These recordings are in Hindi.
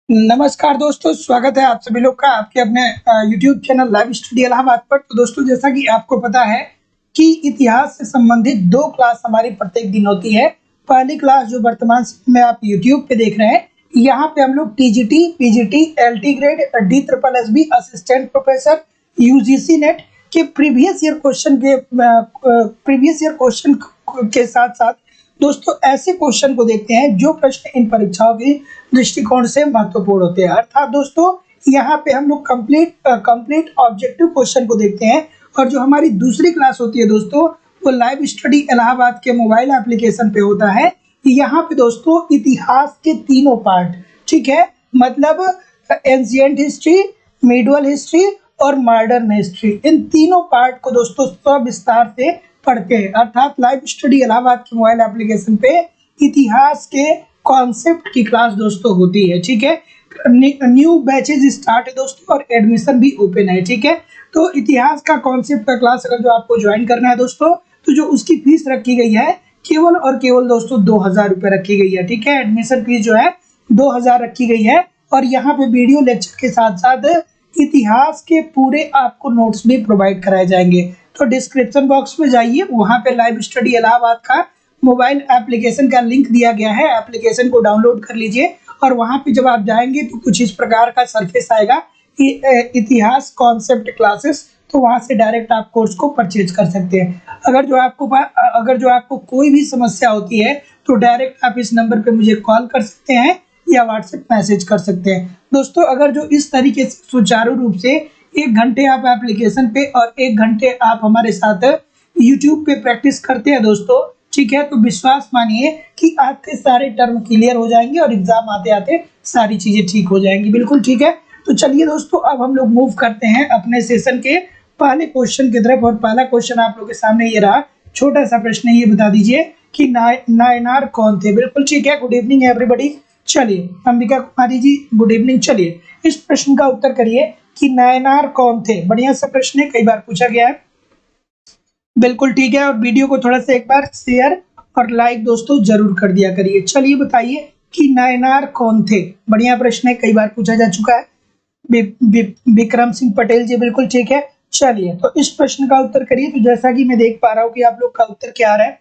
नमस्कार दोस्तों, स्वागत है आप सभी लोग का आपके अपने YouTube channel live study Allahabad पर। तो दोस्तों, जैसा कि आपको पता है कि इतिहास से संबंधित 2 क्लास हमारी प्रत्येक दिन होती है। पहली क्लास जो वर्तमान समय में आप यूट्यूब पे देख रहे हैं, यहाँ पे हम लोग TGT, PGT, LT grade, DSSB assistant professor, UGC net के प्रीवियस ईयर क्वेश्चन के साथ-साथ दोस्तों ऐसे क्वेश्चन को देखते हैं जो प्रश्न इन परीक्षाओं के दृष्टिकोण से महत्वपूर्ण होते हैं। अर्थात दोस्तों, यहाँ पे हम लोग कंप्लीट ऑब्जेक्टिव क्वेश्चन को देखते हैं। और जो हमारी दूसरी क्लास होती है दोस्तों, वो लाइव स्टडी इलाहाबाद के मोबाइल एप्लीकेशन पे होता है। यहाँ पे दोस्तों इतिहास के तीनों पार्ट, ठीक है, मतलब एंशिएंट हिस्ट्री, मिडिवल हिस्ट्री और मॉडर्न हिस्ट्री, इन तीनों पार्ट को दोस्तों सविस्तार से पढ़ते हैं। अर्थात लाइव स्टडी इलाहाबाद के मोबाइल एप्लीकेशन पे इतिहास के कॉन्सेप्ट की क्लास दोस्तों होती है, ठीक है। न्यू बैचेज स्टार्ट है दोस्तों और एडमिशन भी ओपन है, ठीक है। तो इतिहास का कॉन्सेप्ट का क्लास अगर जो आपको ज्वाइन करना है दोस्तों, तो जो उसकी फीस रखी गई है केवल और केवल दोस्तों 2000 रुपये रखी गई है, ठीक है। एडमिशन फीस जो है 2000 रखी गई है। और यहाँ पे वीडियो लेक्चर के साथ साथ इतिहास के पूरे आपको नोट्स भी प्रोवाइड कराए जाएंगे। तो डिस्क्रिप्शन बॉक्स में जाइए, वहाँ पे लाइव स्टडी इलाहाबाद का मोबाइल एप्लीकेशन का लिंक दिया गया है। एप्लीकेशन को डाउनलोड कर लीजिए और वहाँ पे जब आप जाएंगे तो कुछ इस प्रकार का सरफेस आएगा, इतिहास कॉन्सेप्ट क्लासेस। तो वहाँ से डायरेक्ट आप कोर्स को परचेज कर सकते हैं। अगर जो आपको कोई भी समस्या होती है तो डायरेक्ट आप इस नंबर पे मुझे कॉल कर सकते हैं या व्हाट्सएप मैसेज कर सकते हैं। दोस्तों, अगर जो इस तरीके से सुचारू रूप से 1 घंटे आप एप्लीकेशन पे और 1 घंटे आप हमारे साथ यूट्यूब पे प्रैक्टिस करते हैं दोस्तों, ठीक है, तो विश्वास मानिए कि आपके सारे टर्म क्लियर हो जाएंगे और एग्जाम आते आते सारी चीजें ठीक हो जाएंगी। बिल्कुल ठीक है। तो चलिए दोस्तों, अब हम लोग मूव करते हैं अपने सेशन के पहले क्वेश्चन की तरफ। और पहला क्वेश्चन आप लोग के सामने ये रहा। छोटा सा प्रश्न, ये बता दीजिए कि नायनार कौन थे। बिल्कुल ठीक है। Good evening everybody. चलिए अंबिका कुमारी जी, गुड इवनिंग। चलिए इस प्रश्न का उत्तर करिए कि नायनार कौन थे। बढ़िया सा प्रश्न है, कई बार पूछा गया है। बिल्कुल ठीक है। और वीडियो को थोड़ा सा एक बार शेयर और लाइक दोस्तों जरूर कर दिया करिए। चलिए बताइए कि नायनार कौन थे। बढ़िया प्रश्न है, कई बार पूछा जा चुका है। विक्रम सिंह पटेल जी, बिल्कुल ठीक है। चलिए तो इस प्रश्न का उत्तर करिए। तो जैसा कि मैं देख पा रहा हूँ कि आप लोग का उत्तर क्या आ रहा है,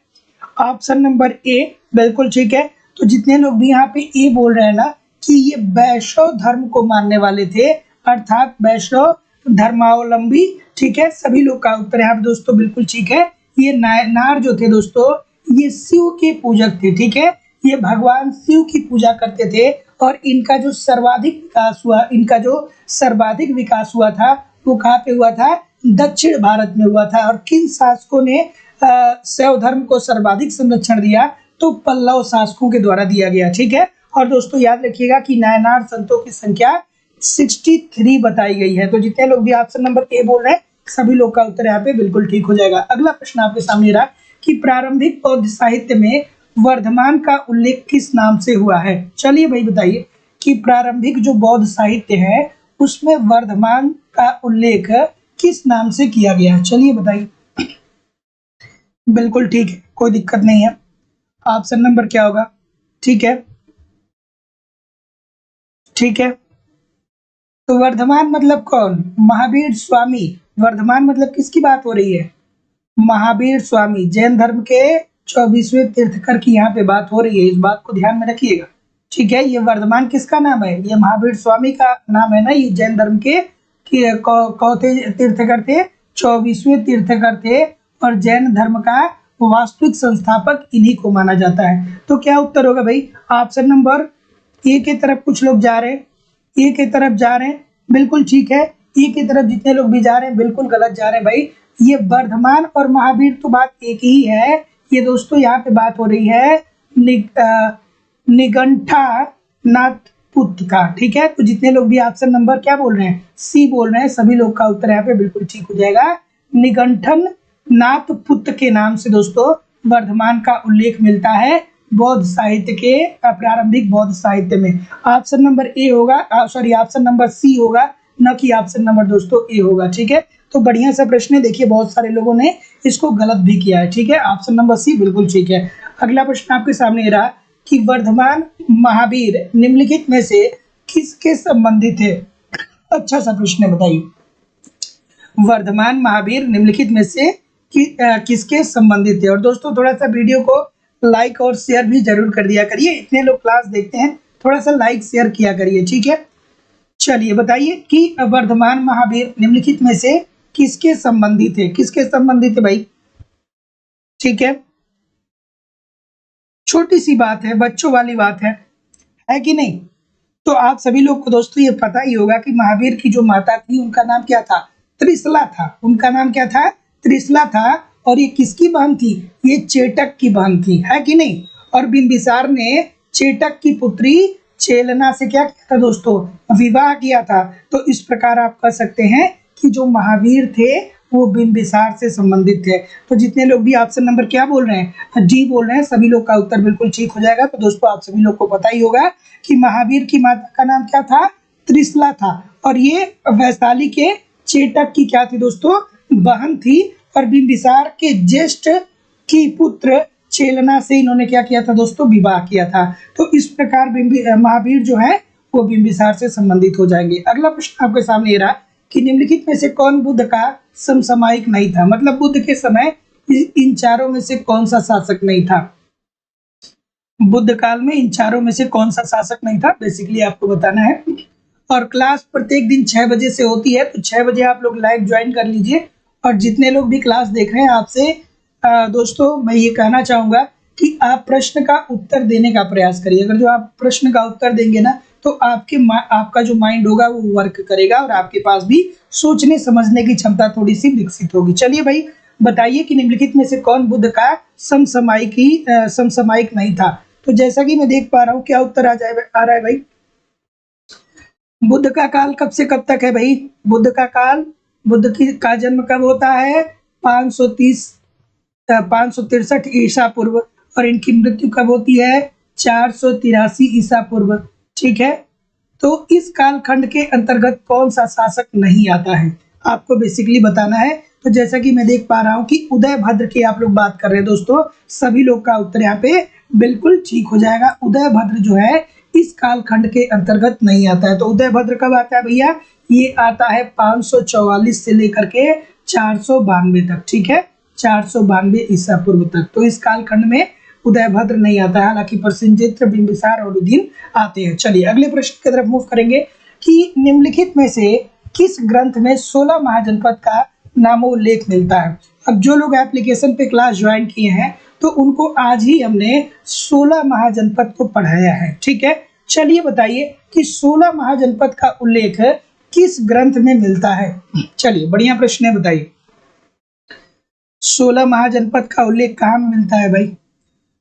ऑप्शन नंबर ए, बिल्कुल ठीक है। तो जितने लोग भी यहाँ पे ए बोल रहे हैं ना कि ये वैष्णव धर्म को मानने वाले थे, अर्थात वैष्णव धर्मावलंबी, ठीक है, सभी लोग का उत्तर यहाँ पे दोस्तों बिल्कुल ठीक है। ये नायनार जो थे दोस्तों, ये शिव के पूजक थे, ठीक है। ये भगवान शिव की पूजा करते थे और इनका जो सर्वाधिक विकास हुआ था वो कहाँ पे हुआ था? दक्षिण भारत में हुआ था। और किन शासकों ने शैव धर्म को सर्वाधिक संरक्षण दिया? तो पल्लव शासकों के द्वारा दिया गया, ठीक है। और दोस्तों याद रखिएगा कि नायनार संतों की संख्या 63 बताई गई है। तो जितने लोग भी ऑप्शन नंबर ए बोल रहे हैं, सभी लोग का उत्तर यहाँ पे बिल्कुल ठीक हो जाएगा। अगला प्रश्न आपके सामने रहा कि प्रारंभिक बौद्ध साहित्य में वर्धमान का उल्लेख किस नाम से हुआ है। चलिए भाई बताइए कि प्रारंभिक जो बौद्ध साहित्य है उसमें वर्धमान का उल्लेख किस नाम से किया गया है। चलिए बताइए। बिल्कुल ठीक है, कोई दिक्कत नहीं है। ऑप्शन नंबर क्या होगा? ठीक है, ठीक है। तो वर्धमान मतलब कौन? महावीर स्वामी। वर्धमान मतलब किसकी बात हो रही है? महावीर स्वामी, जैन धर्म के 24वें तीर्थकर की यहाँ पे बात हो रही है। इस बात को ध्यान में रखिएगा, ठीक है। ये वर्धमान किसका नाम है? ये महावीर स्वामी का नाम है ना। ये जैन धर्म के तीर्थकर थे, 24वें तीर्थकर थे और जैन धर्म का वास्तविक संस्थापक इन्हीं को माना जाता है। तो क्या उत्तर होगा भाई? ऑप्शन नंबर ए की तरफ कुछ लोग जा रहे हैं, ए की तरफ जा रहे हैं, बिल्कुल ठीक है। ए की तरफ जितने लोग भी जा रहे हैं बिल्कुल गलत जा रहे हैं भाई। ये वर्धमान और महावीर तो बात एक ही है। ये दोस्तों यहाँ पे बात हो रही है निगंठा नाथ पुत्र का, ठीक है। तो जितने लोग भी ऑप्शन नंबर क्या बोल रहे हैं? सी बोल रहे हैं, सभी लोग का उत्तर यहाँ पे बिल्कुल ठीक हो जाएगा। निगंठन नाथ पुत्र के नाम से दोस्तों वर्धमान का उल्लेख मिलता है बौद्ध साहित्य के प्रारंभिक बौद्ध साहित्य में। ऑप्शन नंबर ए होगा, ऑप्शन नंबर सी होगा, न कि ऑप्शन नंबर दोस्तों ए होगा, ठीक है। तो बढ़िया सा प्रश्न है। देखिए बहुत सारे लोगों ने इसको गलत भी किया है, ठीक है। ऑप्शन नंबर सी बिल्कुल ठीक है। अगला प्रश्न आपके सामने रहा कि वर्धमान महावीर निम्नलिखित में से किसके संबंधित है? अच्छा सा प्रश्न है, बताइए। वर्धमान महावीर निम्नलिखित में से किसके संबंधित है? और दोस्तों थोड़ा सा वीडियो को लाइक और शेयर भी जरूर कर दिया करिए, इतने लोग क्लास देखते हैं, थोड़ा सा लाइक शेयर किया करिए, ठीक है। चलिए बताइए कि वर्धमान महावीर निम्नलिखित में से किसके संबंधित है? किसके संबंधित है भाई? ठीक है, छोटी सी बात है, बच्चों वाली बात है कि नहीं? तो आप सभी लोग को दोस्तों ये पता ही होगा कि महावीर की जो माता थी उनका नाम क्या था? त्रिशला था। उनका नाम क्या था? त्रिशला था। और ये किसकी बहन थी? ये चेटक की बहन थी, है कि नहीं? और बिंबिसार ने चेटक की पुत्री चेलना से क्या किया था दोस्तों? विवाह किया था। तो इस प्रकार आप कह सकते हैं कि जो महावीर थे वो बिंबिसार से संबंधित थे। तो जितने लोग भी ऑप्शन नंबर क्या बोल रहे हैं, डी बोल रहे हैं, सभी लोग का उत्तर बिल्कुल ठीक हो जाएगा। तो दोस्तों आप सभी लोग को पता ही होगा कि महावीर की माता का नाम क्या था? त्रिशला था। और ये वैशाली के चेटक की क्या थी दोस्तों? बहन थी। और बिंबिसार के ज्येष्ठ की पुत्र चेलना से इन्होंने क्या किया था दोस्तों? विवाह किया था। तो इस प्रकार महावीर जो है वो बिंबिसार से संबंधित हो जाएंगे। अगला प्रश्न आपके सामने ये रहा कि निम्नलिखित में से कौन बुद्ध का समसामयिक नहीं था? मतलब बुद्ध के समय इन चारों में से कौन सा शासक नहीं था? बुद्ध काल में इन चारों में से कौन सा शासक नहीं था, बेसिकली आपको बताना है। और क्लास प्रत्येक दिन 6 बजे से होती है, तो 6 बजे आप लोग लाइव ज्वाइन कर लीजिए। और जितने लोग भी क्लास देख रहे हैं, आपसे दोस्तों मैं ये कहना चाहूँगा कि आप प्रश्न का उत्तर देने का प्रयास करिए। अगर जो आप प्रश्न का उत्तर देंगे ना, तो आपका जो माइंड होगा वो वर्क करेगा और आपके पास भी सोचने समझने की क्षमता थोड़ी सी विकसित होगी। चलिए भाई बताइए कि निम्नलिखित में से कौन बुद्ध का समसामयिक नहीं था? तो जैसा कि मैं देख पा रहा हूँ, क्या उत्तर आ रहा है भाई? बुद्ध का काल कब से कब तक है भाई? बुद्ध का जन्म कब होता है? 563 ईसा पूर्व। और इनकी मृत्यु कब होती है? 483 ईसा पूर्व। ठीक है, तो इस कालखंड के अंतर्गत कौन सा शासक नहीं आता है, आपको बेसिकली बताना है। तो जैसा कि मैं देख पा रहा हूँ कि उदयभद्र की आप लोग बात कर रहे हैं दोस्तों, सभी लोग का उत्तर यहाँ पे बिल्कुल ठीक हो जाएगा। उदयभद्र जो है इस कालखंड के अंतर्गत नहीं आता है। तो उदयभद्र कब आता है भैया? ये आता है 544 से लेकर के 492 तक। ठीक है, 492 ईसा पूर्व तक। तो इस कालखंड में उदयभद्र नहीं आता है, हालांकि प्रसेनजित, बिंबिसार और उदयन आते हैं। चलिए अगले प्रश्न की तरफ मूव करेंगे कि निम्नलिखित में से किस ग्रंथ में 16 महाजनपद का नामोल्लेख मिलता है? अब जो लोग एप्लीकेशन पे क्लास ज्वाइन किए हैं तो उनको आज ही हमने 16 महाजनपद को पढ़ाया है। ठीक है, चलिए बताइए कि 16 महाजनपद का उल्लेख किस ग्रंथ में मिलता है? चलिए बढ़िया प्रश्न है, बताइए 16 महाजनपद का उल्लेख कहाँ में मिलता है भाई?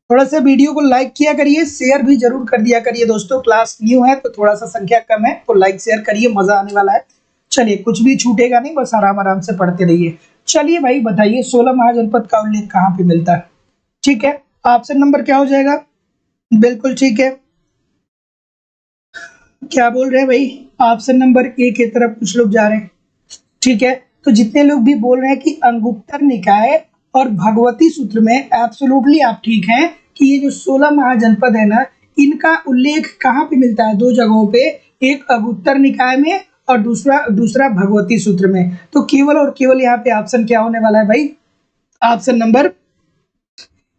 थोड़ा सा वीडियो को लाइक किया करिए, शेयर भी जरूर कर दिया करिए दोस्तों। क्लास न्यू है तो थोड़ा सा संख्या कम है, तो लाइक शेयर करिए, मजा आने वाला है। चलिए कुछ भी छूटेगा नहीं, बस आराम आराम से पढ़ते रहिए। चलिए भाई बताइए 16 महाजनपद का उल्लेख कहाँ पे मिलता है? ठीक है, ऑप्शन नंबर क्या हो जाएगा? बिल्कुल ठीक है, क्या बोल रहे हैं भाई? ऑप्शन नंबर ए की तरफ कुछ लोग जा रहे हैं। ठीक है, तो जितने लोग भी बोल रहे हैं कि अंगुत्तर निकाय और भगवती सूत्र में, एब्सोल्युटली आप ठीक हैं कि ये जो 16 महाजनपद है ना, इनका उल्लेख कहाँ पे मिलता है? 2 जगहों पे, एक अंगुत्तर निकाय में और दूसरा भगवती सूत्र में। तो केवल और केवल यहाँ पे ऑप्शन क्या होने वाला है भाई? ऑप्शन नंबर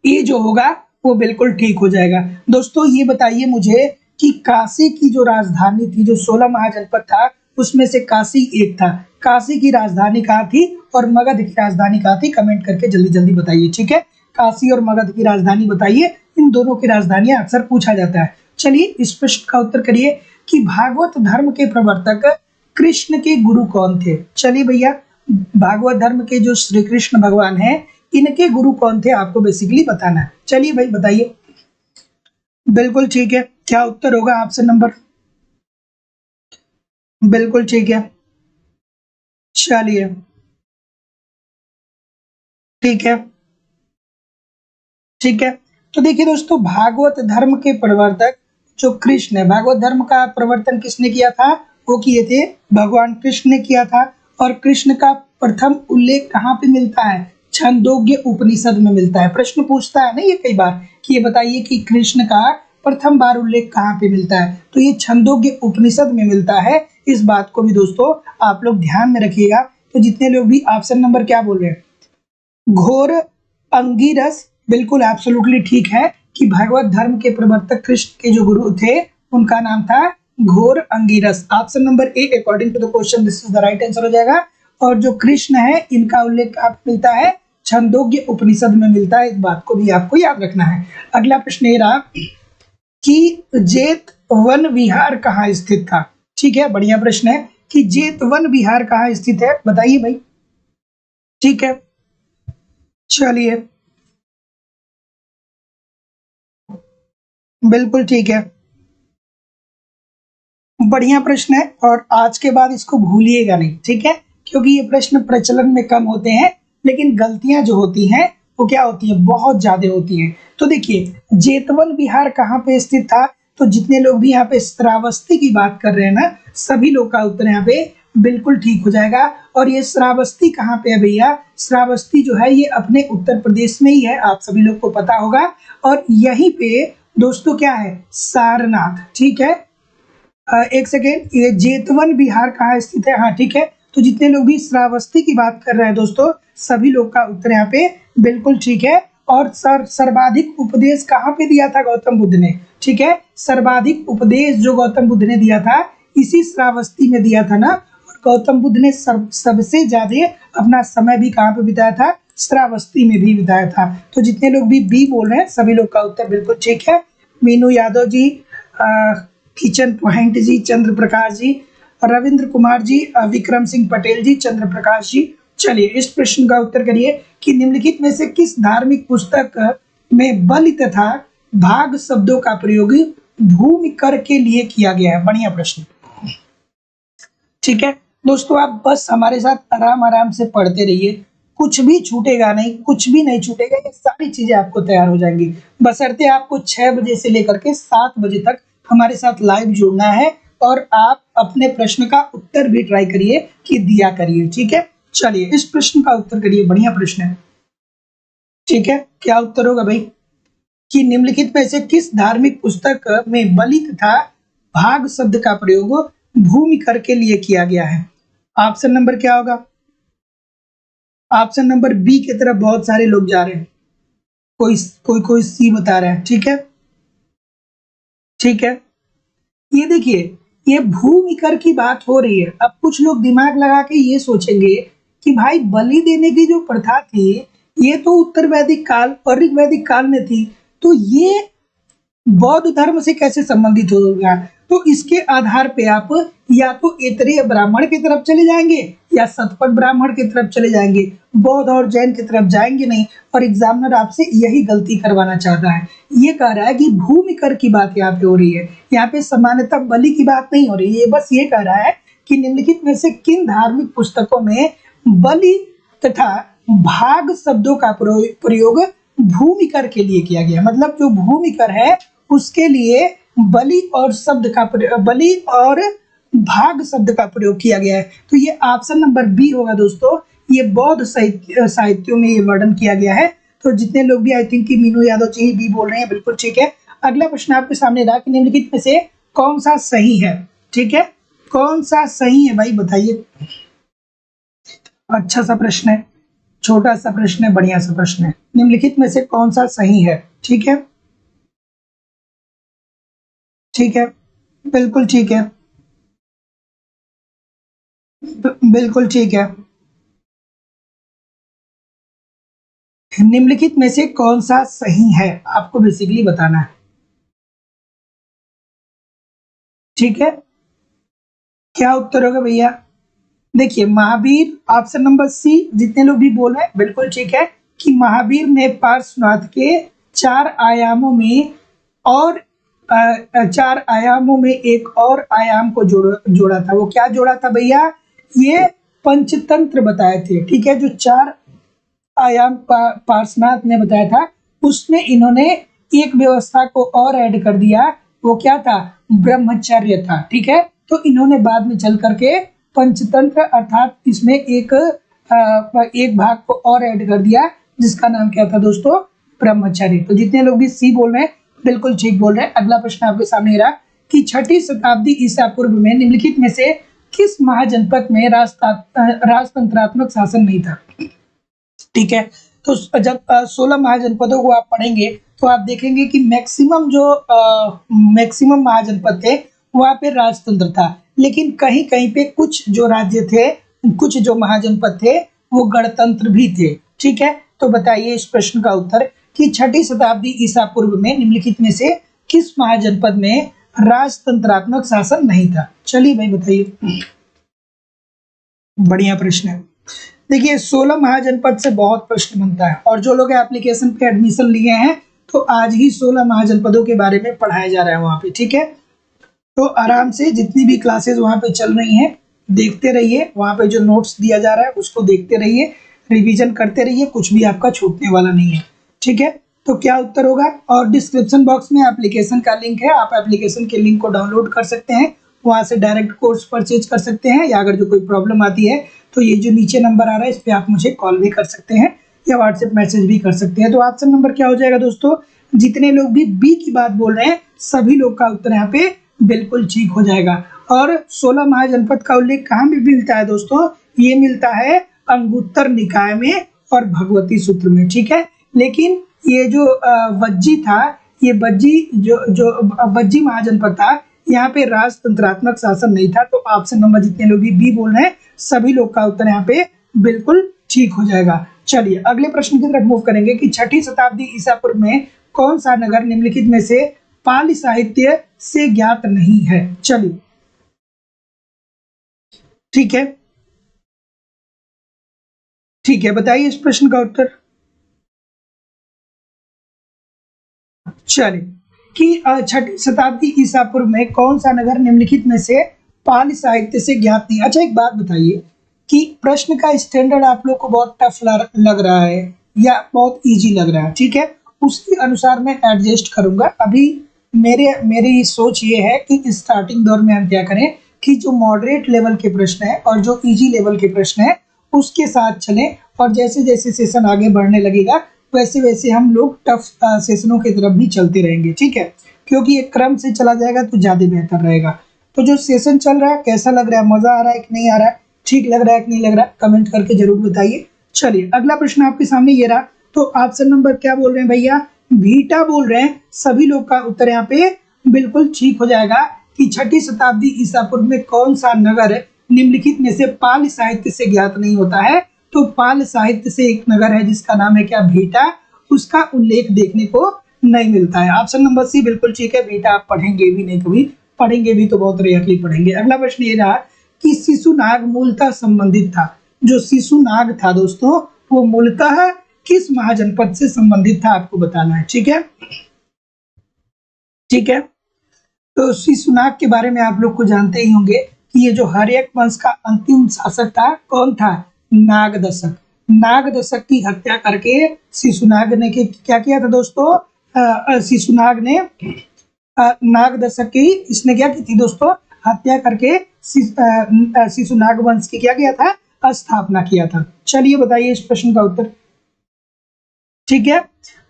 ए जो होगा वो बिल्कुल ठीक हो जाएगा। दोस्तों ये बताइए मुझे कि काशी की जो राजधानी थी, जो 16 महाजनपद था उसमें से काशी एक था, काशी की राजधानी कहाँ थी और मगध की राजधानी कहाँ थी? कमेंट करके जल्दी जल्दी बताइए। ठीक है, काशी और मगध की राजधानी बताइए, इन दोनों की राजधानियां अक्सर पूछा जाता है। चलिए इस प्रश्न का उत्तर करिए कि भागवत धर्म के प्रवर्तक कृष्ण के गुरु कौन थे? चलिए भैया, भागवत धर्म के जो श्री कृष्ण भगवान है, इनके गुरु कौन थे आपको बेसिकली बताना है। चलिए भाई बताइए, बिल्कुल ठीक है, क्या उत्तर होगा? ऑप्शन नंबर बिल्कुल ठीक है। चलिए ठीक है, ठीक है, तो देखिए दोस्तों, भागवत धर्म के प्रवर्तक जो कृष्ण है, भागवत धर्म का प्रवर्तन किसने किया था? वो किए थे भगवान कृष्ण ने किया था। और कृष्ण का प्रथम उल्लेख कहाँ पे मिलता है? छंदोग्य उपनिषद में मिलता है। प्रश्न पूछता है ना ये कई बार कि ये बताइए कि कृष्ण का प्रथम बार उल्लेख कहाँ पे मिलता है? तो ये छंदोग्य उपनिषद में मिलता है। इस बात को भी दोस्तों आप लोग ध्यान में रखिएगा। तो जितने लोग भी ऑप्शन नंबर क्या बोल रहे हैं, घोर अंगिरस, बिल्कुल एब्सोल्युटली ठीक है कि भगवत धर्म के प्रवर्तक कृष्ण के जो गुरु थे उनका नाम था Ghor Angiras. Option number A according to the question this is the right answer हो जाएगा। और जो कृष्ण है इनका उल्लेख आपको मिलता है छंदोग्य उपनिषद में मिलता है। इस बात को भी आपको याद रखना है। अगला प्रश्न ये रहा कि जेत वन विहार कहाँ स्थित था? ठीक है, बढ़िया प्रश्न है कि जेत वन विहार कहाँ स्थित है, बताइए भाई। ठीक है, चलिए बिल्कुल ठीक है, बढ़िया प्रश्न है और आज के बाद इसको भूलिएगा नहीं, ठीक है, क्योंकि ये प्रश्न प्रचलन में कम होते हैं लेकिन गलतियां जो होती हैं वो क्या होती है, बहुत ज्यादा होती हैं। तो देखिए जेतवन विहार कहाँ पे स्थित था? तो जितने लोग भी यहाँ पे श्रावस्ती की बात कर रहे हैं ना, सभी लोग का उत्तर यहाँ पे बिल्कुल ठीक हो जाएगा। और ये श्रावस्ती कहाँ पे है भैया? श्रावस्ती जो है ये अपने उत्तर प्रदेश में ही है, आप सभी लोग को पता होगा। और यहीं पे दोस्तों क्या है, सारनाथ। ठीक है, एक सेकेंड, ये जेतवन विहार कहाँ स्थित है? हाँ ठीक है, तो जितने लोग भी श्रावस्ती की बात कर रहे हैं दोस्तों, सभी लोग का उत्तर यहाँ पे बिल्कुल ठीक है। और सर्वाधिक उपदेश कहाँ पे दिया था गौतम बुद्ध ने? ठीक है, सर्वाधिक उपदेश जो गौतम बुद्ध ने दिया था इसी श्रावस्ती में दिया था ना। और गौतम बुद्ध ने सबसे ज्यादा अपना समय भी कहाँ पे बिताया था? श्रावस्ती में भी बिताया था। तो जितने लोग भी बी बोल रहे हैं सभी लोग का उत्तर बिल्कुल ठीक है। मीनू यादव जी, किचन पॉइंट जी, चंद्र प्रकाश जी, रविंद्र कुमार जी, विक्रम सिंह पटेल जी, चंद्र प्रकाश जी। चलिए इस प्रश्न का उत्तर करिए कि निम्नलिखित में से किस धार्मिक पुस्तक में बलि तथा भाग शब्दों का प्रयोग भूमि कर के लिए किया गया है? बढ़िया प्रश्न। ठीक है दोस्तों, आप बस हमारे साथ आराम आराम से पढ़ते रहिए, कुछ भी छूटेगा नहीं, कुछ भी नहीं छूटेगा, ये सारी चीजें आपको तैयार हो जाएंगी। बशर्ते आपको 6 बजे से लेकर के 7 बजे तक हमारे साथ लाइव जुड़ना है और आप अपने प्रश्न का उत्तर भी ट्राई करिए कि दिया करिए। ठीक है, चलिए इस प्रश्न का उत्तर करिए, बढ़िया प्रश्न है। ठीक है, क्या उत्तर होगा भाई कि निम्नलिखित में से किस धार्मिक पुस्तक में बलि तथा भाग शब्द का प्रयोग भूमि कर के लिए किया गया है? ऑप्शन नंबर क्या होगा? ऑप्शन नंबर बी की तरफ बहुत सारे लोग जा रहे हैं, कोई सी बता रहा है। ठीक है, ठीक है, ये देखिए ये भूमि कर की बात हो रही है। अब कुछ लोग दिमाग लगा के ये सोचेंगे कि भाई बलि देने की जो प्रथा थी ये तो उत्तर वैदिक काल और ऋग वैदिक काल में थी, तो ये बौद्ध धर्म से कैसे संबंधित होगा? तो इसके आधार पे आप या तो इतरीय ब्राह्मण की तरफ चले जाएंगे या शतपथ ब्राह्मण की तरफ चले जाएंगे, बौद्ध और जैन की तरफ जाएंगे नहीं। और एग्जामिनर आपसे यही गलती करवाना चाहता है, ये कह रहा है कि भूमि कर की बात यहाँ पे हो रही है, यहाँ पे सामान्यतः बलि की बात नहीं हो रही है। ये बस ये कह रहा है कि निम्नलिखित में से किन धार्मिक पुस्तकों में बलि तथा भाग शब्दों का प्रयोग भूमि कर के लिए किया गया, मतलब जो भूमि कर है उसके लिए बलि और बलि और भाग शब्द का प्रयोग किया गया है। तो ये ऑप्शन नंबर बी होगा दोस्तों, ये बौद्ध साहित्यों में ये वर्णन किया गया है। तो जितने लोग भी आई थिंक कि मीनू यादव जी बी बोल रहे हैं, बिल्कुल ठीक है। अगला प्रश्न आपके सामने रहा कि निम्नलिखित में से कौन सा सही है? ठीक है, कौन सा सही है भाई बताइए। अच्छा सा प्रश्न है, छोटा सा प्रश्न है, बढ़िया सा प्रश्न है। निम्नलिखित में से कौन सा सही है? ठीक है, ठीक है, बिल्कुल ठीक है, बिल्कुल ठीक है। निम्नलिखित में से कौन सा सही है आपको बेसिकली बताना है। ठीक है, क्या उत्तर होगा भैया? देखिए महावीर, ऑप्शन नंबर सी, जितने लोग भी बोल रहे हैं बिल्कुल ठीक है कि महावीर ने पार्श्वनाथ के 4 आयामों में और 4 आयामों में एक और आयाम को जोड़ा था। वो क्या जोड़ा था भैया? ये पंचतंत्र बताए थे। ठीक है, जो 4 आयाम पार्श्वनाथ ने बताया था उसमें इन्होंने एक व्यवस्था को और ऐड कर दिया, वो क्या था? ब्रह्मचर्य था। ठीक है, तो इन्होंने बाद में चल करके पंचतंत्र अर्थात इसमें एक भाग को और ऐड कर दिया जिसका नाम क्या था दोस्तों? ब्रह्मचर्य। तो जितने लोग भी सी बोल रहे हैं बिल्कुल ठीक बोल रहे हैं। अगला प्रश्न आपके सामने रहा कि 6ठी शताब्दी ईसा पूर्व में निम्नलिखित में से किस महाजनपद में राजतंत्रात्मक शासन नहीं था। ठीक है, तो जब 16 महाजनपदों को आप पढ़ेंगे तो आप देखेंगे कि मैक्सिमम महाजनपद थे वहां पे राजतंत्र था, लेकिन कहीं कहीं पे कुछ जो राज्य थे, कुछ जो महाजनपद थे वो गणतंत्र भी थे। ठीक है, तो बताइए इस प्रश्न का उत्तर कि 6ठी शताब्दी ईसा पूर्व में निम्नलिखित में से किस महाजनपद में राजतंत्रात्मक शासन नहीं था। चलिए भाई बताइए। बढ़िया प्रश्न है। देखिए 16 महाजनपद से बहुत प्रश्न बनता है, और जो लोग एप्लीकेशन पे एडमिशन लिए हैं तो आज ही 16 महाजनपदों के बारे में पढ़ाया जा रहा है वहाँ पे। ठीक है, तो आराम से जितनी भी क्लासेस वहाँ पे चल रही हैं देखते रहिए, वहाँ पे जो नोट्स दिया जा रहा है उसको देखते रहिए, रिवीजन करते रहिए, कुछ भी आपका छूटने वाला नहीं है। ठीक है, तो क्या उत्तर होगा। और डिस्क्रिप्शन बॉक्स में एप्लीकेशन का लिंक है, आप एप्लीकेशन के लिंक को डाउनलोड कर सकते हैं, वहाँ से डायरेक्ट कोर्स परचेज कर सकते हैं, या अगर जो कोई प्रॉब्लम आती है तो ये जो नीचे नंबर आ रहा है इस पर आप मुझे कॉल भी कर सकते हैं या व्हाट्सएप मैसेज भी कर सकते हैं। तो ऑप्शन नंबर क्या हो जाएगा दोस्तों, जितने लोग भी बी की बात बोल रहे हैं सभी लोग का उत्तर यहाँ पे बिल्कुल ठीक हो जाएगा। और 16 महाजनपद का उल्लेख कहाँ भी मिलता है दोस्तों, ये मिलता है अंगुत्तर निकाय में और भगवती सूत्र में। ठीक है, लेकिन ये जो वज्जी था, ये वज्जी महाजनपद था, यहाँ पे राजतंत्रात्मक शासन नहीं था। तो ऑप्शन नंबर जितने लोग भी बी बोल रहे हैं सभी लोग का उत्तर यहाँ पे बिल्कुल ठीक हो जाएगा। चलिए अगले प्रश्न की तरफ मूव करेंगे कि 6ठी शताब्दी ईसा पूर्व में कौन सा नगर निम्नलिखित में से पाली साहित्य से ज्ञात नहीं है। चलिए ठीक है, ठीक है, बताइए इस प्रश्न का उत्तर। चलिए कि 6ठी शताब्दी ईसा पूर्व में कौन सा नगर निम्नलिखित में से पाली साहित्य से ज्ञात नहीं। अच्छा एक बात बताइए कि प्रश्न का स्टैंडर्ड आप लोग को बहुत टफ लग रहा है या बहुत इजी लग रहा है। ठीक है, उसके अनुसार मैं एडजस्ट करूंगा। अभी मेरी सोच ये है कि स्टार्टिंग दौर में हम क्या करें कि जो मॉडरेट लेवल के प्रश्न है और जो इजी लेवल के प्रश्न है उसके साथ चलें, और जैसे जैसे सेशन आगे बढ़ने लगेगा वैसे वैसे हम लोग टफ सेशनों की तरफ भी चलते रहेंगे। ठीक है, क्योंकि एक क्रम से चला जाएगा तो ज़्यादा बेहतर रहेगा। तो जो सेशन चल रहा है कैसा लग रहा है, मज़ा आ रहा है कि नहीं आ रहा है, ठीक लग रहा है कि नहीं लग रहा है, कमेंट करके जरूर बताइए। चलिए अगला प्रश्न आपके सामने ये रहा। तो ऑप्शन नंबर क्या बोल रहे हैं भैया, भीटा बोल रहे हैं। सभी लोग का उत्तर यहाँ पे बिल्कुल ठीक हो जाएगा कि 6ठी शताब्दी ईसा पूर्व में कौन सा नगर निम्नलिखित में से पाल साहित्य से ज्ञात नहीं होता है। तो पाल साहित्य से एक नगर है जिसका नाम है क्या, भीटा, उसका उल्लेख देखने को नहीं मिलता है। ऑप्शन नंबर सी बिल्कुल ठीक है, भीटा आप पढ़ेंगे भी नहीं, कभी पढ़ेंगे भी तो बहुत रेयरली पढ़ेंगे। अगला प्रश्न ये रहा कि शिशुनाग मूलतः संबंधित था। जो शिशुनाग था दोस्तों वो मूलतः किस महाजनपद से संबंधित था आपको बताना है। ठीक है, ठीक है, तो शिशुनाग के बारे में आप लोग को जानते ही होंगे कि ये जो हर्यक वंश का अंतिम शासक था कौन था, नागदशक। नागदशक की हत्या करके शिशुनाग ने क्या किया था दोस्तों, शिशुनाग ने नागदशक की इसने क्या की थी दोस्तों, हत्या करके शिशुनाग वंश की क्या किया था, स्थापना किया था। चलिए बताइए इस प्रश्न का उत्तर। ठीक है,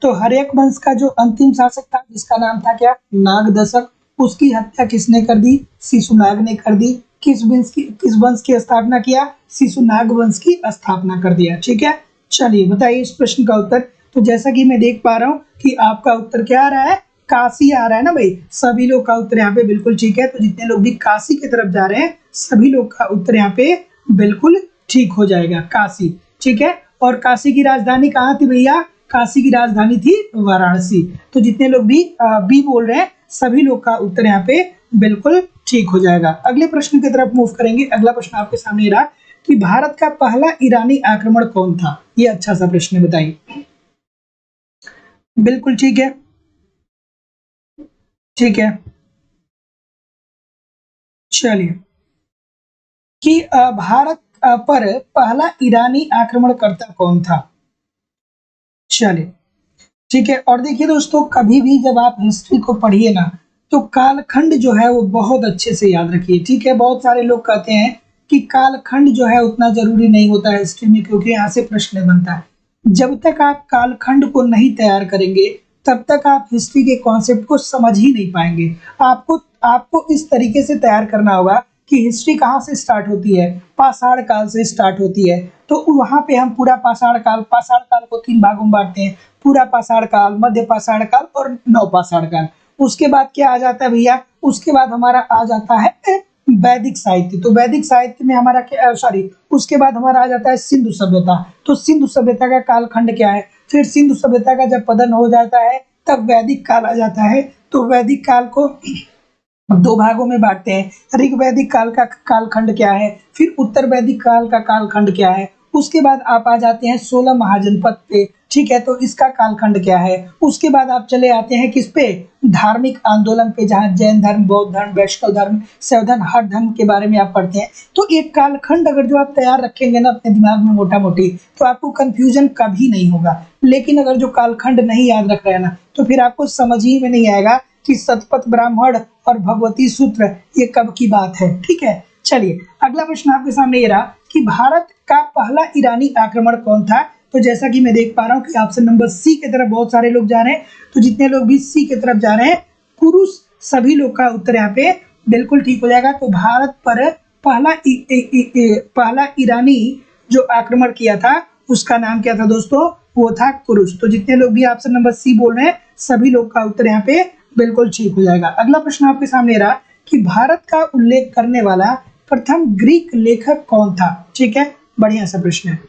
तो हर्यक वंश का जो अंतिम शासक था जिसका नाम था क्या, नागदशक, उसकी हत्या किसने कर दी, शिशुनाग ने कर दी। किस वंश की स्थापना किया, शिशुनाग वंश की स्थापना कर दिया। ठीक है, चलिए बताइए इस प्रश्न का उत्तर। तो जैसा कि मैं देख पा रहा हूँ कि आपका उत्तर क्या आ रहा है, काशी आ रहा है ना भाई, सभी लोग का उत्तर यहाँ पे बिल्कुल ठीक है। तो जितने लोग भी काशी की तरफ जा रहे हैं सभी लोग का उत्तर यहाँ पे बिल्कुल ठीक हो जाएगा, काशी। ठीक है, और काशी की राजधानी कहाँ थी भैया, काशी की राजधानी थी वाराणसी। तो जितने लोग भी बी बोल रहे हैं सभी लोग का उत्तर यहाँ पे बिल्कुल ठीक हो जाएगा। अगले प्रश्न की तरफ मूव करेंगे। अगला प्रश्न आपके सामने रहा कि भारत का पहला ईरानी आक्रमण कौन था। ये अच्छा सा प्रश्न है, बताइए। बिल्कुल ठीक है, ठीक है, चलिए कि भारत पर पहला ईरानी आक्रमणकर्ता कौन था। चलिए ठीक है, और देखिए दोस्तों कभी भी जब आप हिस्ट्री को पढ़िए ना तो कालखंड जो है वो बहुत अच्छे से याद रखिए। ठीक है, बहुत सारे लोग कहते हैं कि कालखंड जो है उतना जरूरी नहीं होता है हिस्ट्री में, क्योंकि यहाँ से प्रश्न बनता है। जब तक आप कालखंड को नहीं तैयार करेंगे तब तक आप हिस्ट्री के कॉन्सेप्ट को समझ ही नहीं पाएंगे। आपको आपको इस तरीके से तैयार करना होगा कि हिस्ट्री कहाँ से स्टार्ट होती है, पाषाण काल से स्टार्ट होती है। तो वहां पे हम पूरा पाषाण काल को 3 भागों में बांटते हैं, पूरा पाषाण काल, मध्य पाषाण काल और नव पाषाण काल। उसके बाद क्या आ जाता है भैया, उसके बाद हमारा आ जाता है वैदिक साहित्य। तो वैदिक साहित्य में हमारा क्या, सॉरी, उसके बाद हमारा आ जाता है सिंधु सभ्यता। तो सिंधु सभ्यता का कालखंड क्या है, फिर सिंधु सभ्यता का जब पतन हो जाता है तब वैदिक काल आ जाता है। तो वैदिक काल को 2 भागों में बांटते हैं। ऋग वैदिक काल का कालखंड क्या है, फिर उत्तर वैदिक काल का कालखंड क्या है। उसके बाद आप आ जाते हैं 16 महाजनपद पे, ठीक है, तो इसका कालखंड क्या है। उसके बाद आप चले आते हैं किस पे, धार्मिक आंदोलन पे, जहाँ जैन धर्म, बौद्ध धर्म, वैष्णव धर्म, शैव धर्म, हर धर्म के बारे में आप पढ़ते हैं। तो एक कालखंड अगर जो आप तैयार रखेंगे ना अपने दिमाग में मोटा मोटी, तो आपको कंफ्यूजन कभी नहीं होगा। लेकिन अगर जो कालखंड नहीं याद रख रहे हैं ना, तो फिर आपको समझ ही में नहीं आएगा कि शतपथ ब्राह्मण और भगवती सूत्र ये कब की बात है। ठीक है, चलिए अगला प्रश्न आपके सामने ये रहा कि भारत का पहला ईरानी आक्रमण कौन था। तो जैसा कि मैं देख पा रहा हूँ कि ऑप्शन नंबर सी की तरफ बहुत सारे लोग जा रहे हैं। तो जितने लोग भी सी की तरफ जा रहे हैं, पुरुष सभी लोग का उत्तर यहाँ पे बिल्कुल ठीक हो जाएगा। तो भारत पर पहला ईरानी जो आक्रमण किया था उसका नाम क्या था दोस्तों, वो था कुरुश। तो जितने लोग भी ऑप्शन नंबर सी बोल रहे हैं सभी लोग का उत्तर यहाँ पे बिल्कुल ठीक हो जाएगा। अगला प्रश्न आपके सामने रहा कि भारत का उल्लेख करने वाला प्रथम ग्रीक लेखक कौन था। ठीक है, बढ़िया सा प्रश्न है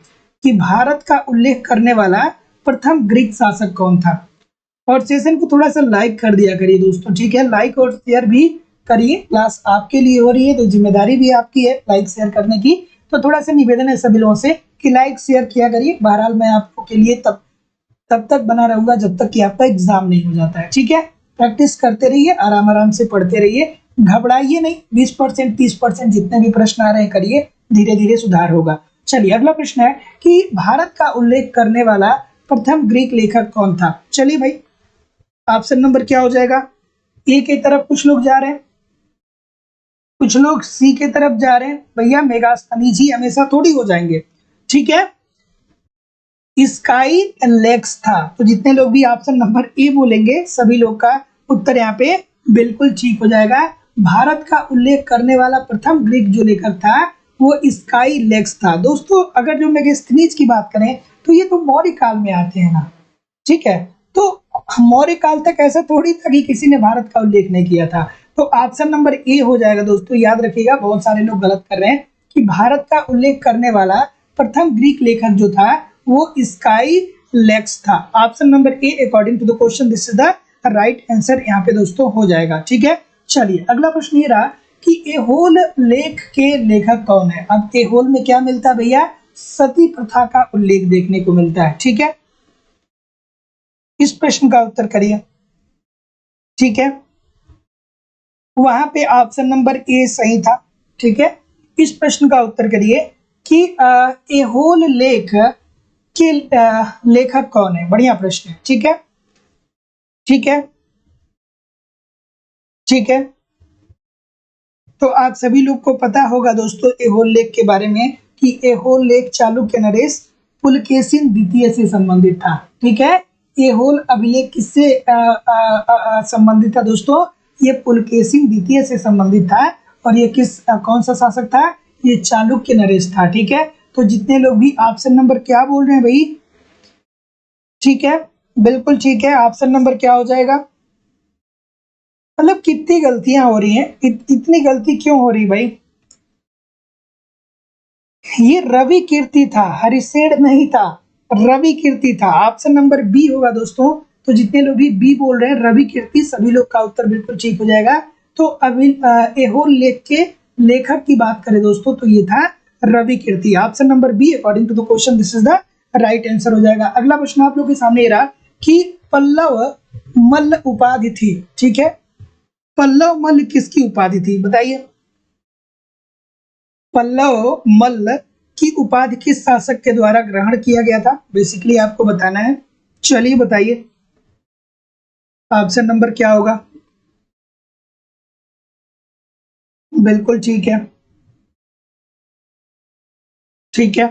कि भारत का उल्लेख करने वाला प्रथम ग्रीक शासक कौन था। और सेशन को थोड़ा सा लाइक कर दिया करिए दोस्तों, ठीक है, लाइक और शेयर भी करिए। क्लास आपके लिए हो रही है तो जिम्मेदारी भी आपकी है लाइक शेयर करने की। तो थोड़ा सा निवेदन है सभी लोगों से कि लाइक शेयर किया करिए। बहरहाल मैं आपको के लिए तब तक बना रहूंगा जब तक कि आपका एग्जाम नहीं हो जाता है। ठीक है, प्रैक्टिस करते रहिए, आराम आराम से पढ़ते रहिए, घबराइए नहीं। 20% 30% जितने भी प्रश्न आ रहे हैं करिए, धीरे धीरे सुधार होगा। चलिए अगला प्रश्न है कि भारत का उल्लेख करने वाला प्रथम ग्रीक लेखक कौन था। चलिए भाई, ऑप्शन नंबर क्या हो जाएगा, ए की तरफ कुछ लोग जा रहे हैं, कुछ लोग सी की तरफ जा रहे हैं। भैया मेगास्थनीज ही हमेशा थोड़ी हो जाएंगे। ठीक है, स्काई लेक्स था। तो जितने लोग भी ऑप्शन नंबर ए बोलेंगे सभी लोग का उत्तर यहाँ पे बिल्कुल ठीक हो जाएगा। भारत का उल्लेख करने वाला प्रथम ग्रीक जो लेखक था वो स्काई लेक्स था। दोस्तों अगर जो मेगास्थनीज की बात करें तो ये तो मौर्य काल में आते हैं ना। ठीक है, तो मौर्य काल तक ऐसा थोड़ी था कि किसी ने भारत का उल्लेख नहीं किया था। तो ऑप्शन नंबर ए हो जाएगा दोस्तों। याद रखिएगा, बहुत सारे लोग गलत कर रहे हैं कि भारत का उल्लेख करने वाला प्रथम ग्रीक लेखक जो था वो स्काई लेक्स था। Option number A according to the question this is the right answer यहाँ पे दोस्तों हो जाएगा। ठीक है, चलिए अगला प्रश्न ये रहा कि एहोल लेख के लेखक कौन है। अब एहोल में क्या मिलता है भैया, सती प्रथा का उल्लेख देखने को मिलता है। ठीक है, इस प्रश्न का उत्तर करिए। ठीक है, वहां पे ऑप्शन नंबर ए सही था। ठीक है, इस प्रश्न का उत्तर करिए कि एहोल लेख के लेखक कौन है। बढ़िया प्रश्न है। ठीक है, ठीक है, ठीक है, तो आप सभी लोग को पता होगा दोस्तों एहोल लेख के बारे में कि एहोल लेख चालुक्य नरेश पुलकेशिन द्वितीय से संबंधित था। ठीक है, एहोल अभिलेख किससे संबंधित था दोस्तों, ये पुलकेशिन द्वितीय से संबंधित था। और ये कौन सा शासक था, ये चालुक्य नरेश था। ठीक है, तो जितने लोग भी ऑप्शन नंबर क्या बोल रहे हैं भाई, ठीक है, बिल्कुल ठीक है, ऑप्शन नंबर क्या हो जाएगा। मतलब कितनी गलतियां हो रही हैं, इतनी गलती क्यों हो रही भाई। ये रवि कीर्ति था, हरिशेन नहीं था, रवि कीर्ति था। ऑप्शन नंबर बी होगा दोस्तों। तो जितने लोग भी बी बोल रहे हैं रवि कीर्ति, सभी लोग का उत्तर बिल्कुल ठीक हो जाएगा। तो अभी एहोल लेख के लेखक की बात करें दोस्तों तो ये था Ravi Kirti. Option number B according to the question this is the right answer हो जाएगा। अगला प्रश्न आप लोग के सामने ये रहा कि पल्लव मल्ल उपाधि थी। ठीक है, पल्लव मल्ल किसकी उपाधि थी बताइए। पल्लव मल्ल की उपाधि किस शासक के द्वारा ग्रहण किया गया था, बेसिकली आपको बताना है। चलिए बताइए, ऑप्शन नंबर क्या होगा। बिल्कुल ठीक है, ठीक है,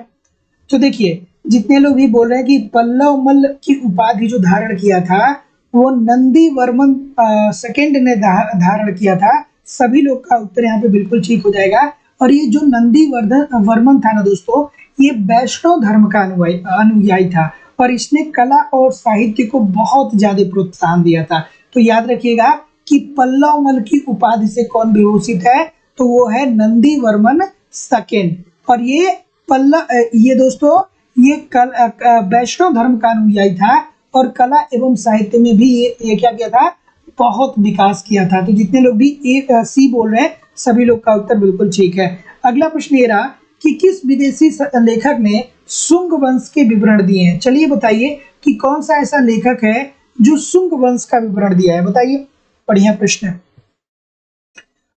तो देखिए जितने लोग भी बोल रहे हैं कि पल्लव मल्ल की उपाधि जो धारण किया था वो नंदी वर्मन सेकेंड ने धारण किया था। सभी लोग का उत्तर यहाँ पे बिल्कुल ठीक हो जाएगा। और ये जो नंदी वर्मन था ना दोस्तों, ये वैष्णव धर्म का अनुयायी था और इसने कला और साहित्य को बहुत ज्यादा प्रोत्साहन दिया था। तो याद रखिएगा कि पल्लवमल की उपाधि से कौन विभूषित है, तो वो है नंदी वर्मन सेकेंड। और ये दोस्तों ये वैष्णव धर्म का अनुयायी था और कला एवं साहित्य में भी ये क्या किया था, बहुत विकास किया था। तो जितने लोग भी ए सी बोल रहे हैं सभी लोग का उत्तर बिल्कुल ठीक है। अगला प्रश्न ये रहा कि किस विदेशी लेखक ने शुंग वंश के विवरण दिए हैं। चलिए बताइए कि कौन सा ऐसा लेखक है जो शुंग वंश का विवरण दिया है, बताइए। बढ़िया प्रश्न है।